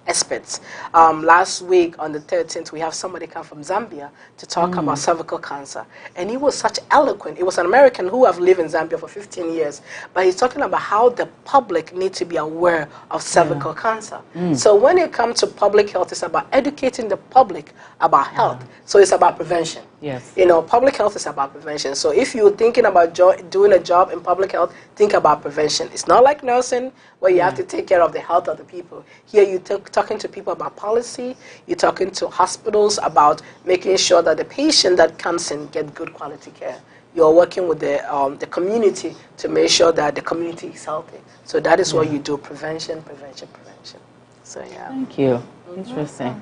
experts. Last week on the 13th, we have somebody come from Zambia to talk about cervical cancer, and he was such eloquent. He was an American who have lived in Zambia for 15 years, but he's talking about how the public need to be aware of cervical cancer. So when it comes to public health, it's about educating the public about health. So it's about prevention. Yes. You know, public health is about prevention. So if you're thinking about doing a job in public health, think about prevention. It's not like nursing where you have to take care of the health of the people. Here you're talking to people about policy. You're talking to hospitals about making sure that the patient that comes in get good quality care. You're working with the community to make sure that the community is healthy. So that is what you do, prevention. So yeah. Thank you. Interesting.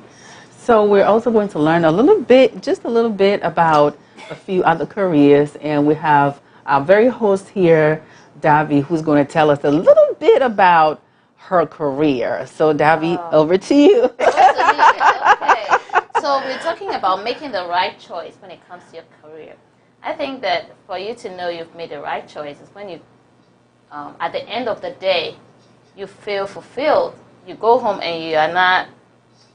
So we're also going to learn just a little bit about a few other careers, and we have our very host here, Davi, who's going to tell us a little bit about her career. So Davi, over to you. Okay. So we're talking about making the right choice when it comes to your career. I think that for you to know you've made the right choice is when you, at the end of the day, you feel fulfilled. You go home and you are not,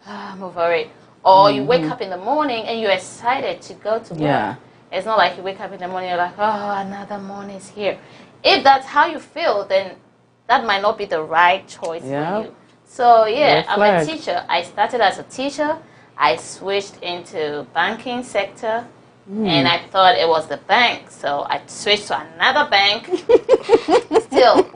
I'm over it. Or you wake up in the morning and you're excited to go to work. Yeah. It's not like you wake up in the morning, you're like, oh, another morning is here. If that's how you feel, then that might not be the right choice for you. So yeah, I'm a teacher. I started as a teacher. I switched into banking sector. And I thought it was the bank. So I switched to another bank. Still,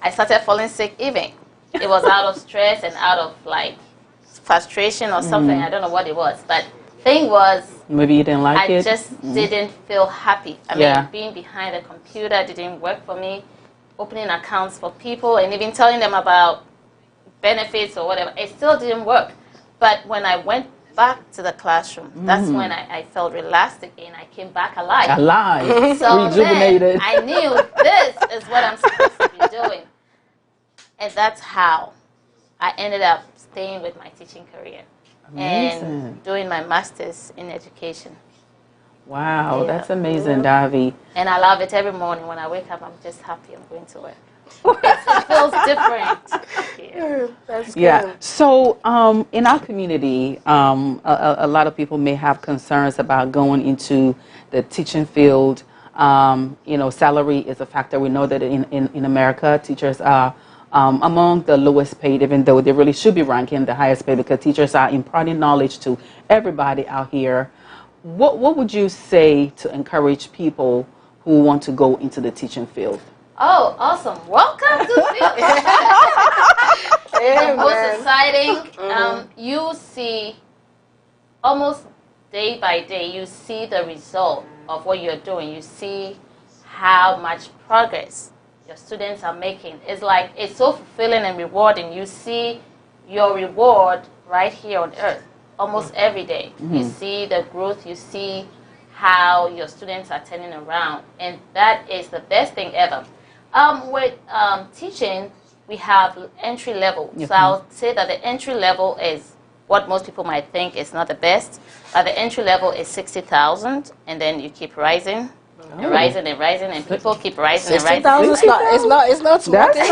I started falling sick even. It was out of stress and out of like frustration or something. I don't know what it was. But thing was, maybe you didn't like it. I just didn't feel happy. I mean, being behind a computer didn't work for me. Opening accounts for people and even telling them about benefits or whatever, it still didn't work. But when I went back to the classroom, that's when I felt relaxed again. I came back alive. So rejuvenated. Then I knew this is what I'm supposed to be doing. And that's how I ended up staying with my teaching career. Amazing. And doing my master's in education. Wow, that's amazing, Davi. And I love it. Every morning when I wake up, I'm just happy I'm going to work. It feels different. That's good. Yeah. So in our community, a lot of people may have concerns about going into the teaching field. Salary is a factor. We know that in America, teachers are among the lowest paid, even though they really should be ranking the highest paid, because teachers are imparting knowledge to everybody out here. What would you say to encourage people who want to go into the teaching field? Oh, awesome. Welcome to the field. The most exciting, you see almost day by day, you see the result of what you're doing. You see how much progress your students are making. It's like, it's so fulfilling and rewarding. You see your reward right here on earth almost every day. You see the growth, you see how your students are turning around, and that is the best thing ever. With teaching, we have entry level. So I'll say that the entry level is what most people might think is not the best. The entry level is 60,000, and then you keep rising. And rising and rising, and people keep rising and rising. 60,000 it's not small. That's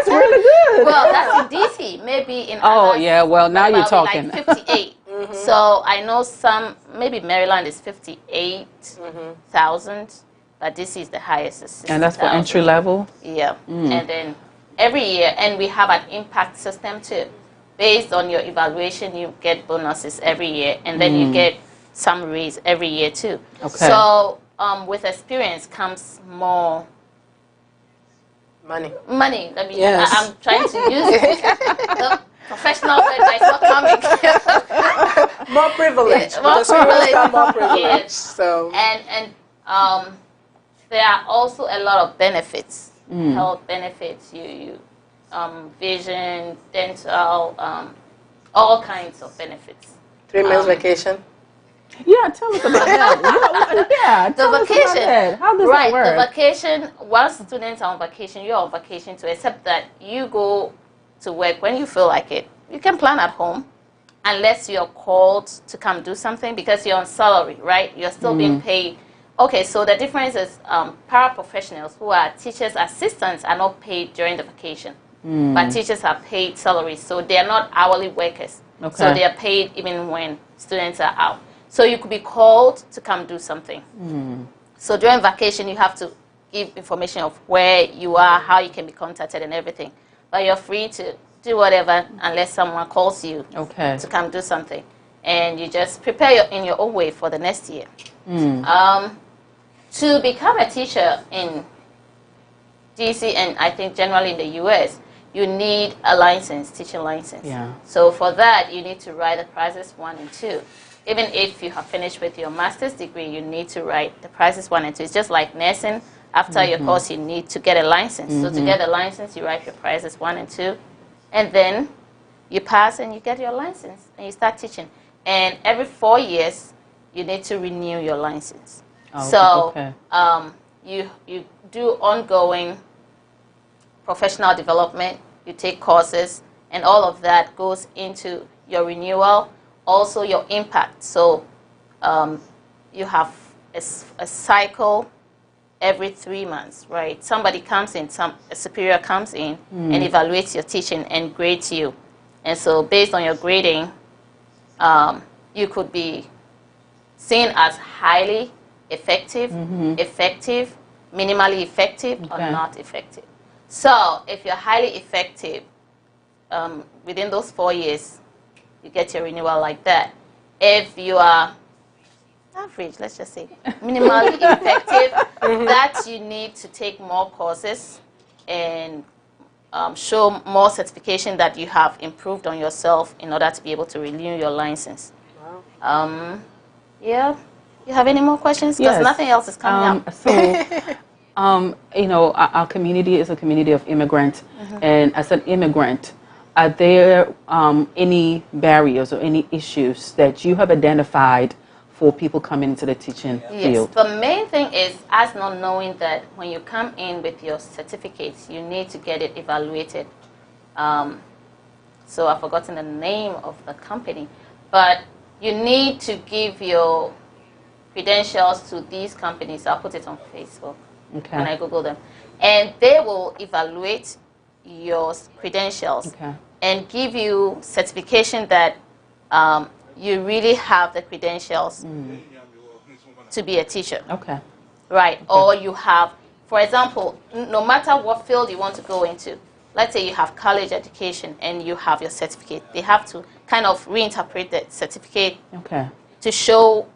really good. Well, that's in DC. Maybe in well, now you're talking. Like 58. So I know some, maybe Maryland is 58,000, but DC is the highest. Is 60, and that's for entry level? Yeah. And then every year, and we have an impact system too. Based on your evaluation, you get bonuses every year, and then you get some raise every year too. Okay. So with experience comes more money. Let me. I'm trying to use the professional word, but it's not coming. More privilege. More privilege. More privilege. Yes. So and There are also a lot of benefits, health benefits, vision, dental, all kinds of benefits. 3 months vacation. Yeah, tell us about that. Tell us about that. How does that work? The vacation, while students are on vacation, you're on vacation too, except that you go to work when you feel like it. You can plan at home unless you're called to come do something because you're on salary, right? You're still being paid. Okay, so the difference is paraprofessionals who are teachers' assistants are not paid during the vacation, but teachers are paid salaries, so they are not hourly workers. Okay. So they are paid even when students are out. So you could be called to come do something. So during vacation, you have to give information of where you are, how you can be contacted and everything. But you're free to do whatever unless someone calls you to come do something. And you just prepare in your own way for the next year. To become a teacher in DC and I think generally in the US, you need a license, teaching license. Yeah. So for that, you need to write the prizes 1 and 2. Even if you have finished with your master's degree, you need to write the prizes 1 and 2. It's just like nursing. After your course, you need to get a license. So to get a license, you write your prizes 1 and 2. And then you pass and you get your license and you start teaching. And every 4 years, you need to renew your license. You do ongoing professional development, you take courses, and all of that goes into your renewal, also your impact. So you have a cycle every 3 months, right? Somebody comes in, a superior comes in and evaluates your teaching and grades you. And so based on your grading, you could be seen as highly effective, minimally effective, or not effective. So if you're highly effective, within those 4 years, you get your renewal like that. If you are average, let's just say, minimally effective, that you need to take more courses and show more certification that you have improved on yourself in order to be able to renew your license. Wow. Yeah. You have any more questions? Because nothing else is coming up. So, our community is a community of immigrants, and as an immigrant, are there any barriers or any issues that you have identified for people coming into the teaching field? Yes, the main thing is us not knowing that when you come in with your certificates, you need to get it evaluated. So I've forgotten the name of the company, but you need to give your credentials to these companies. I'll put it on Facebook when I Google them. And they will evaluate your credentials and give you certification that you really have the credentials to be a teacher. Right. Or you have, for example, no matter what field you want to go into, let's say you have college education and you have your certificate, they have to kind of reinterpret that certificate to show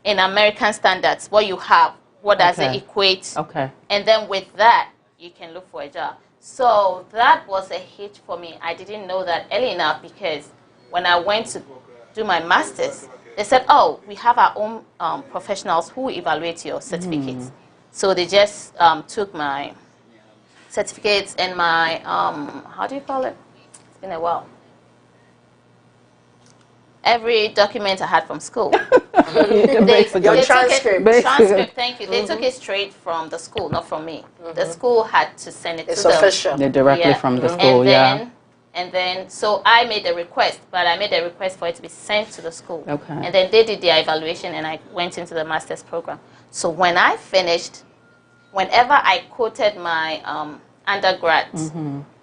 in American standards what you have, what does it equate, and then with that you can look for a job. So that was a hit for me. I didn't know that early enough because when I went to do my master's, they said, oh, we have our own professionals who evaluate your certificates. So they just took my certificates and my, how do you call it? It's been a while. Every document I had from school. Your transcript. Transcript, thank you. They took it straight from the school, not from me. The school had to send it to them. It's official. They're directly from the school, And then, so I made a request, but I made a request for it to be sent to the school. And then they did their evaluation and I went into the master's program. So when I finished, whenever I quoted my undergrad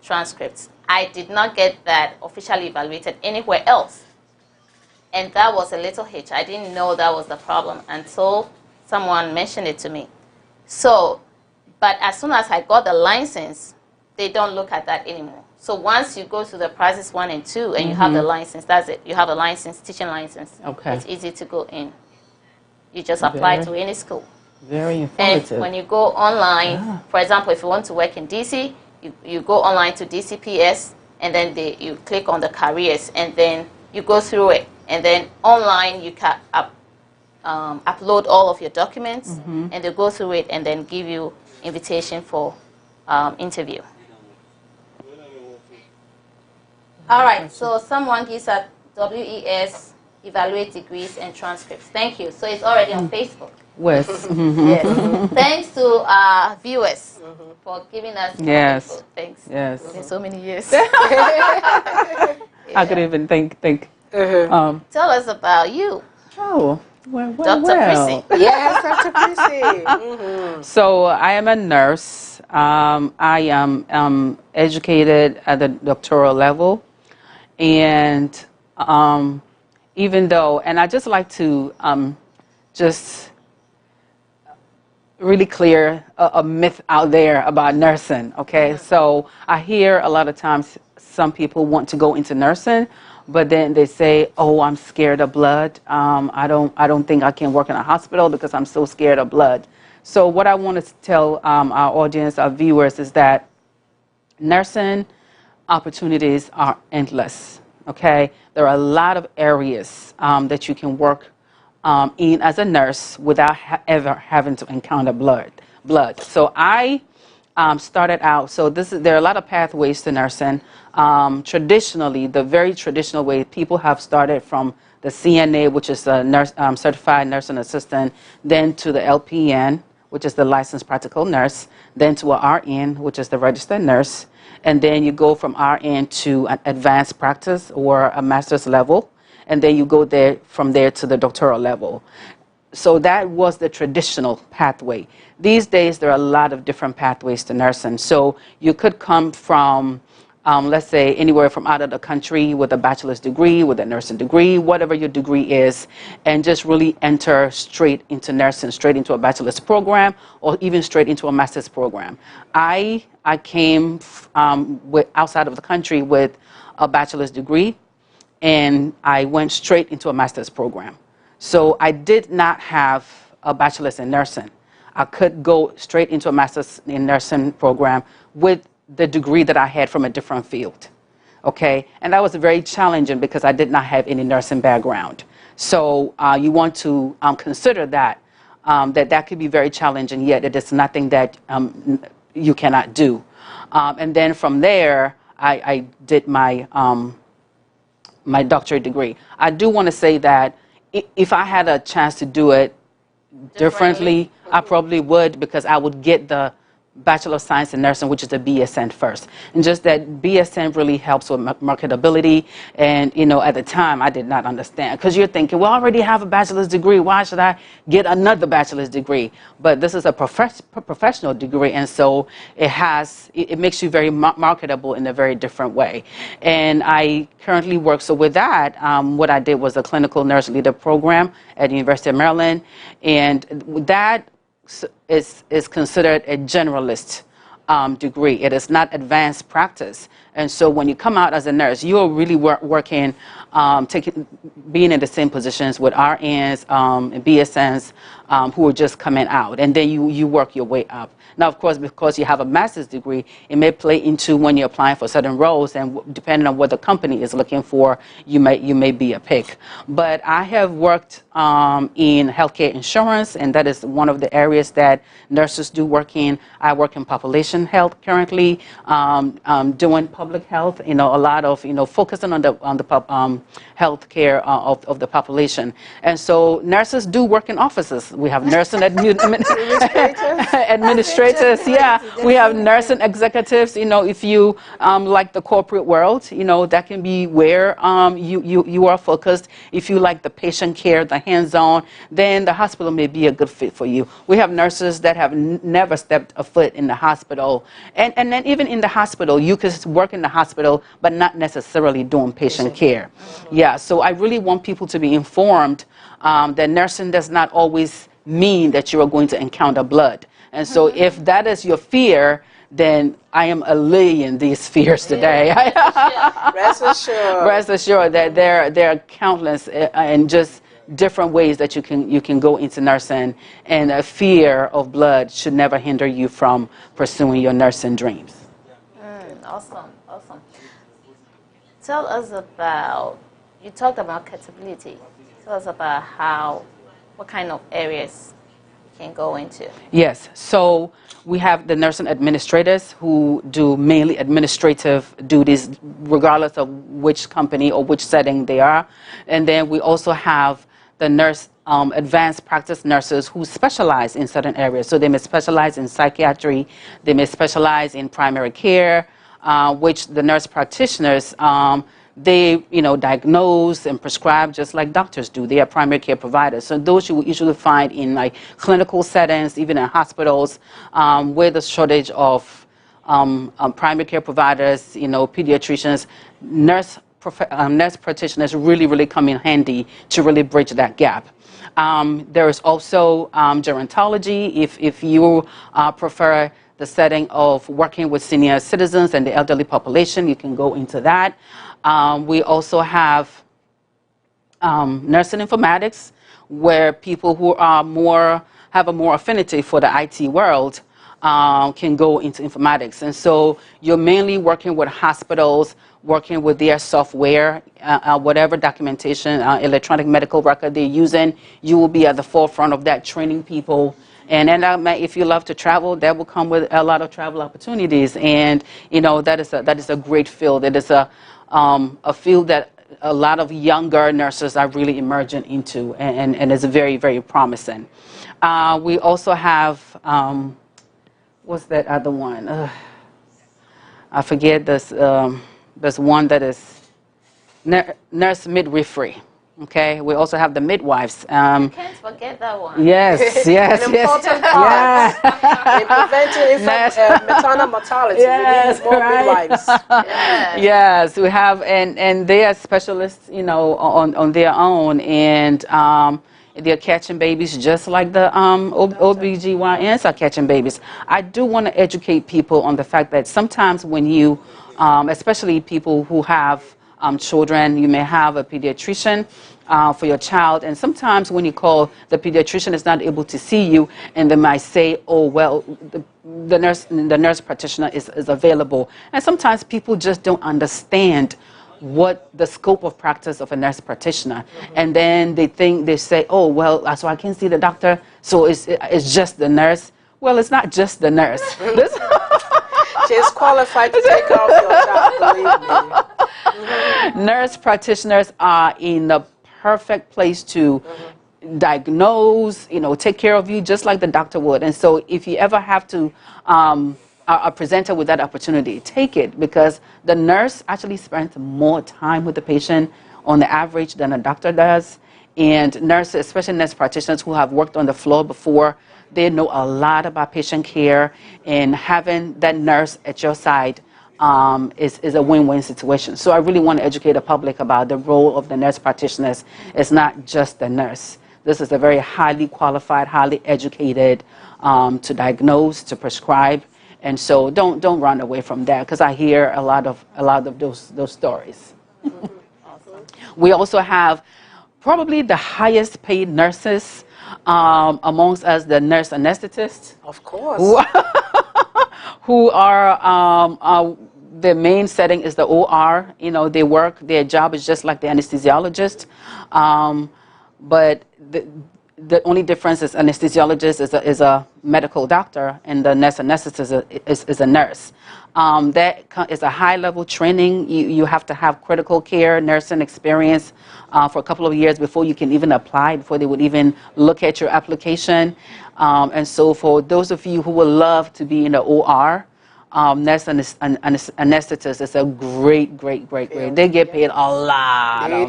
transcripts, I did not get that officially evaluated anywhere else. And that was a little hitch. I didn't know that was the problem until someone mentioned it to me. So, but as soon as I got the license, they don't look at that anymore. So once you go to the prizes 1 and 2 and you have the license, that's it. You have a license, teaching license. It's easy to go in. You just apply to any school. Very informative. And when you go online, for example, if you want to work in DC, you go online to DCPS and then you click on the careers and then you go through it. And then online you can upload all of your documents, and they go through it and then give you invitation for interview. All right, so someone gives a WES, evaluate degrees and transcripts. Thank you. So it's already on Facebook. Yes. Yes. Thanks to our viewers for giving us Yes. info. Thanks. Yes. It's been so many years. I could even think. Tell us about you, Oh, well. Dr. Prissy. Yes, Dr. Prissy. So I am a nurse. I am educated at the doctoral level, and even though, and I just like to just really clear a myth out there about nursing. Okay, so I hear a lot of times some people want to go into nursing, but then they say, "Oh, I'm scared of blood. I don't think I can work in a hospital because I'm so scared of blood." So what I want to tell our audience, our viewers, is that nursing opportunities are endless. Okay, there are a lot of areas that you can work in as a nurse without ever having to encounter blood. So I started out. So there are a lot of pathways to nursing. Traditionally, the very traditional way people have started from the CNA, which is the nurse, certified nursing assistant, then to the LPN, which is the licensed practical nurse, then to a RN, which is the registered nurse, and then you go from RN to an advanced practice or a master's level, and then you go from there to the doctoral level. So that was the traditional pathway. These days, there are a lot of different pathways to nursing. So you could come from, let's say, anywhere from out of the country with a bachelor's degree, with a nursing degree, whatever your degree is, and just really enter straight into nursing, straight into a bachelor's program, or even straight into a master's program. I came outside of the country with a bachelor's degree, and I went straight into a master's program. So I did not have a bachelor's in nursing. I could go straight into a master's in nursing program with the degree that I had from a different field. Okay, and that was very challenging because I did not have any nursing background. So you want to consider that that could be very challenging, yet it is nothing that you cannot do. And then from there, I did my my doctorate degree. I do want to say that if I had a chance to do it differently, I probably would, because I would get the Bachelor of Science in Nursing, which is the BSN first. And just that BSN really helps with marketability. And, you know, at the time, I did not understand. Because you're thinking, well, I already have a bachelor's degree. Why should I get another bachelor's degree? But this is a professional degree. And so it makes you very marketable in a very different way. And I currently work. So with that, what I did was a clinical nurse leader program at the University of Maryland. And that is considered a generalist degree. It is not advanced practice. And so when you come out as a nurse, you're really working, being in the same positions with RNs and BSNs who are just coming out. And then you work your way up. Now, of course, because you have a master's degree, it may play into when you're applying for certain roles, and depending on what the company is looking for, you may be a pick. But I have worked in healthcare insurance, and that is one of the areas that nurses do work in. I work in population health currently, doing public health. You know, a lot of focusing on the health care of the population. And so nurses do work in offices. We have nursing administrators. Yeah, we have nursing executives. You know, if you like the corporate world, that can be where you are focused. If you like the patient care, the hands-on, then the hospital may be a good fit for you. We have nurses that have never stepped a foot in the hospital, and then even in the hospital, you could work in the hospital, but not necessarily doing patient care. Yeah, so I really want people to be informed that nursing does not always mean that you are going to encounter blood. And so if that is your fear, then I am allaying these fears today. Rest assured. Rest assured that there are countless and just different ways that you can go into nursing, and a fear of blood should never hinder you from pursuing your nursing dreams. Awesome. Tell us about, you talked about marketability. Tell us about what kind of areas you can go into? Yes. So we have the nursing administrators who do mainly administrative duties, regardless of which company or which setting they are. And then we also have the nurse advanced practice nurses who specialize in certain areas. So they may specialize in psychiatry, they may specialize in primary care, which the nurse practitioners, they diagnose and prescribe just like doctors do. They are primary care providers. So those you will usually find in like clinical settings, even in hospitals, where the shortage of primary care providers, pediatricians, nurse practitioners really come in handy to really bridge that gap. There is also gerontology. If you prefer the setting of working with senior citizens and the elderly population, you can go into that. We also have nursing informatics, where people who are have a more affinity for the IT world can go into informatics. And so you're mainly working with hospitals, working with their software, whatever documentation, electronic medical record they're using. You will be at the forefront of that, training people. And then if you love to travel, that will come with a lot of travel opportunities. And that is a great field. It is a field that a lot of younger nurses are really emerging into, and is very, very promising. We also have, what's that other one? I forget this. There's one that is nurse midwifery. Okay, we also have the midwives. You can't forget that one. Yes. An important part in preventing maternal mortality. Yes, we need more midwives. Yeah. Yes, we have, and they are specialists, on their own, and they're catching babies just like the OBGYNs are catching babies. I do want to educate people on the fact that sometimes when you, especially people who have children, you may have a pediatrician for your child, and sometimes when you call, the pediatrician is not able to see you, and they might say, oh, well, the nurse practitioner is available. And sometimes people just don't understand what the scope of practice of a nurse practitioner. Mm-hmm. And then they say, oh, well, so I can see the doctor, so it's just the nurse. Well, it's not just the nurse. She's qualified to take care of your child, believe me. Mm-hmm. Nurse practitioners are in the perfect place to diagnose, take care of you just like the doctor would. And so if you ever have to are presented with that opportunity, take it, because the nurse actually spends more time with the patient on the average than a doctor does. And nurses, especially nurse practitioners who have worked on the floor before, they know a lot about patient care, and having that nurse at your side is a win-win situation. So I really want to educate the public about the role of the nurse practitioners. It's not just the nurse. This is a very highly qualified, highly educated to diagnose, to prescribe. And so don't run away from that, because I hear a lot of those stories. Awesome. We also have probably the highest paid nurses amongst us, the nurse anesthetists. Of course. Who are their main setting is the OR. They work. Their job is just like the anesthesiologist, but the only difference is anesthesiologist is a medical doctor, and the nurse anesthetist is a nurse. That is a high-level training. You have to have critical care nursing experience for a couple of years before you can even apply, before they would even look at your application. And so for those of you who would love to be in the OR, nurse anesthetist is a great. They get paid a lot of money.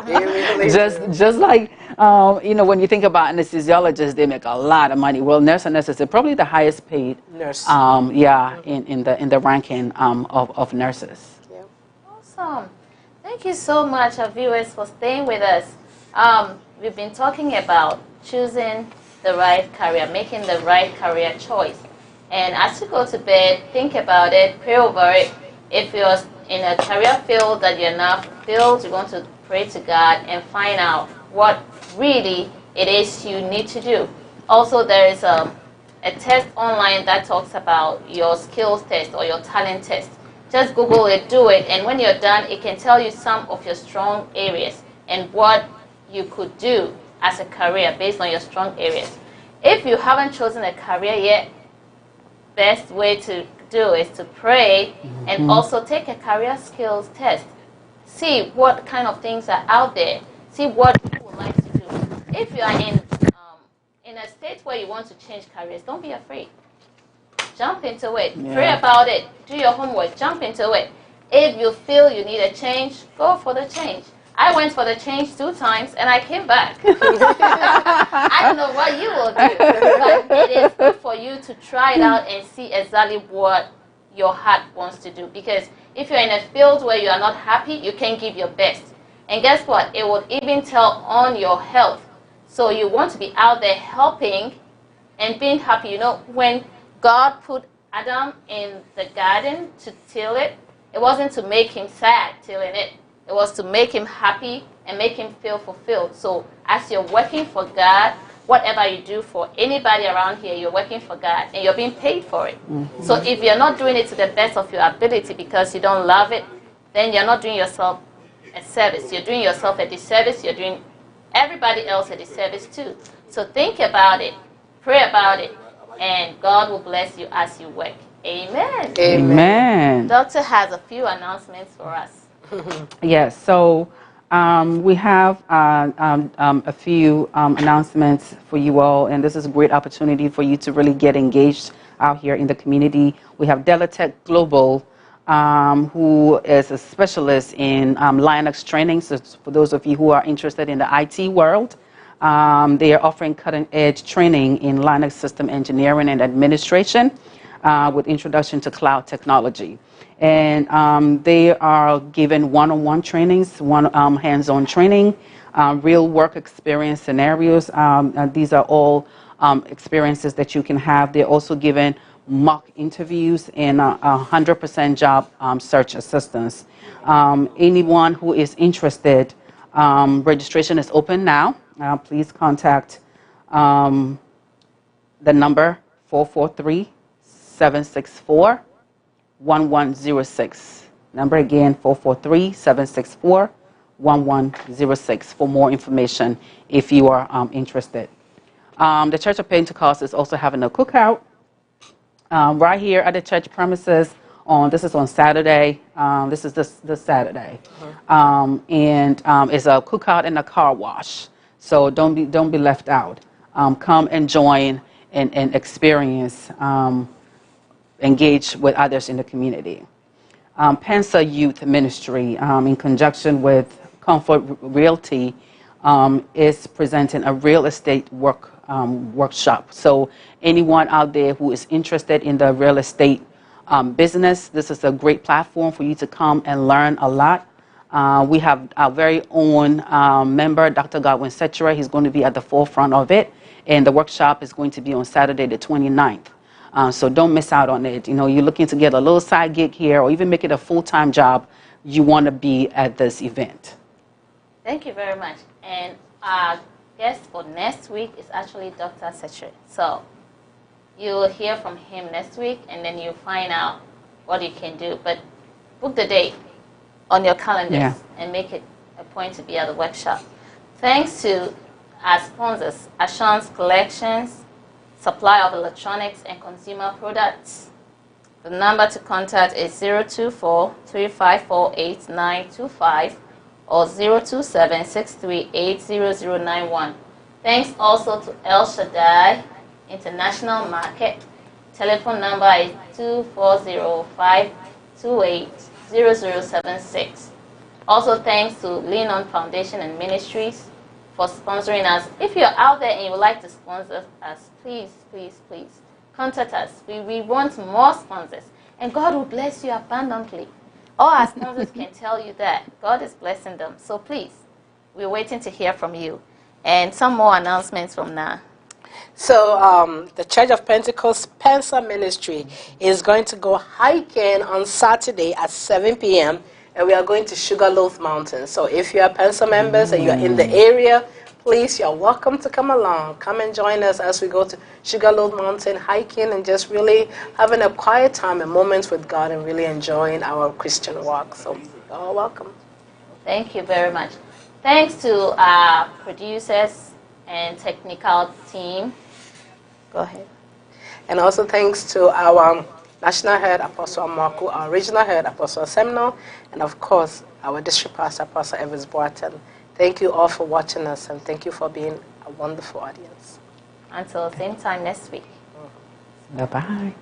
They really just like when you think about anesthesiologists, they make a lot of money. Well, nurse anesthetist probably the highest paid nurse. In the ranking of nurses. Yeah. Awesome. Thank you so much, our viewers, for staying with us. We've been talking about choosing the right career, making the right career choice. And as you go to bed, think about it, pray over it. If you're in a career field that you're not filled, you're going to pray to God and find out what really it is you need to do. Also, there is a test online that talks about your skills test or your talent test. Just Google it, do it, and when you're done, it can tell you some of your strong areas and what you could do as a career based on your strong areas. If you haven't chosen a career yet, best way to do is to pray and also take a career skills test. See what kind of things are out there. See what you would like to do. If you are in a state where you want to change careers, don't be afraid. Jump into it. Yeah. Pray about it. Do your homework. Jump into it. If you feel you need a change, go for the change. I went for the change 2 times and I came back. I don't know what you will do, but it is good for you to try it out and see exactly what your heart wants to do. Because if you're in a field where you are not happy, you can give your best. And guess what? It will even tell on your health. So you want to be out there helping and being happy. You know, when God put Adam in the garden to till it, it wasn't to make him sad tilling it. It was to make him happy and make him feel fulfilled. So as you're working for God, whatever you do for anybody around here, you're working for God and you're being paid for it. So if you're not doing it to the best of your ability because you don't love it, then you're not doing yourself a service. You're doing yourself a disservice. You're doing everybody else a disservice too. So think about it, pray about it, and God will bless you as you work. Amen. Amen. Doctor has a few announcements for us. Yes, so we have a few announcements for you all, and this is a great opportunity for you to really get engaged out here in the community. We have Delatech Global, who is a specialist in Linux training. So for those of you who are interested in the IT world, they are offering cutting-edge training in Linux system engineering and administration with introduction to cloud technology. And they are given one-on-one trainings, hands-on training, real work experience scenarios. These are all experiences that you can have. They're also given mock interviews and 100% job search assistance. Anyone who is interested, registration is open now. Please contact the number 443-764-1106. Number again, 443-764-1106 for more information if you are interested. The Church of Pentecost is also having a cookout right here at the church premises. This is on Saturday. This is this Saturday, and it's a cookout and a car wash. So don't be left out. Come and join and experience. Engage with others in the community. Pensa Youth Ministry, in conjunction with Comfort Realty, is presenting a real estate workshop. So anyone out there who is interested in the real estate business, this is a great platform for you to come and learn a lot. We have our very own member, Dr. Godwin Setchera. He's going to be at the forefront of it, and the workshop is going to be on Saturday the 29th. So don't miss out on it. You know, you're looking to get a little side gig here or even make it a full-time job, you want to be at this event. Thank you very much. And our guest for next week is actually Dr. Setchera. So you will hear from him next week, and then you'll find out what you can do. But book the date on your calendars and make it a point to be at the workshop. Thanks to our sponsors, Ashan's Collections, supply of electronics and consumer products. The number to contact is 024-354-8925 or 027-638-0091. Thanks also to El Shaddai International Market. Telephone number is 240-528-0076. Also thanks to Lean On Foundation and Ministries for sponsoring us. If you're out there and you would like to sponsor us, please, please, please contact us. We want more sponsors, and God will bless you abundantly. All our sponsors can tell you that God is blessing them. So please, we're waiting to hear from you. And some more announcements from now. So the Church of Pentecost Pensa Ministry is going to go hiking on Saturday at 7 p.m. and we are going to Sugarloaf Mountain. So if you are Pensa members and you're in the area, please, you're welcome to come along. Come and join us as we go to Sugarloaf Mountain hiking and just really having a quiet time and moments with God and really enjoying our Christian walk. So you're all welcome. Thank you very much. Thanks to our producers, and technical team. Go ahead. And also thanks to our national head, Apostle Marco, our regional head, Apostle Semno, and of course, our district pastor, Apostle Evans Boateng. Thank you all for watching us, and thank you for being a wonderful audience. Until the same time next week. Bye-bye.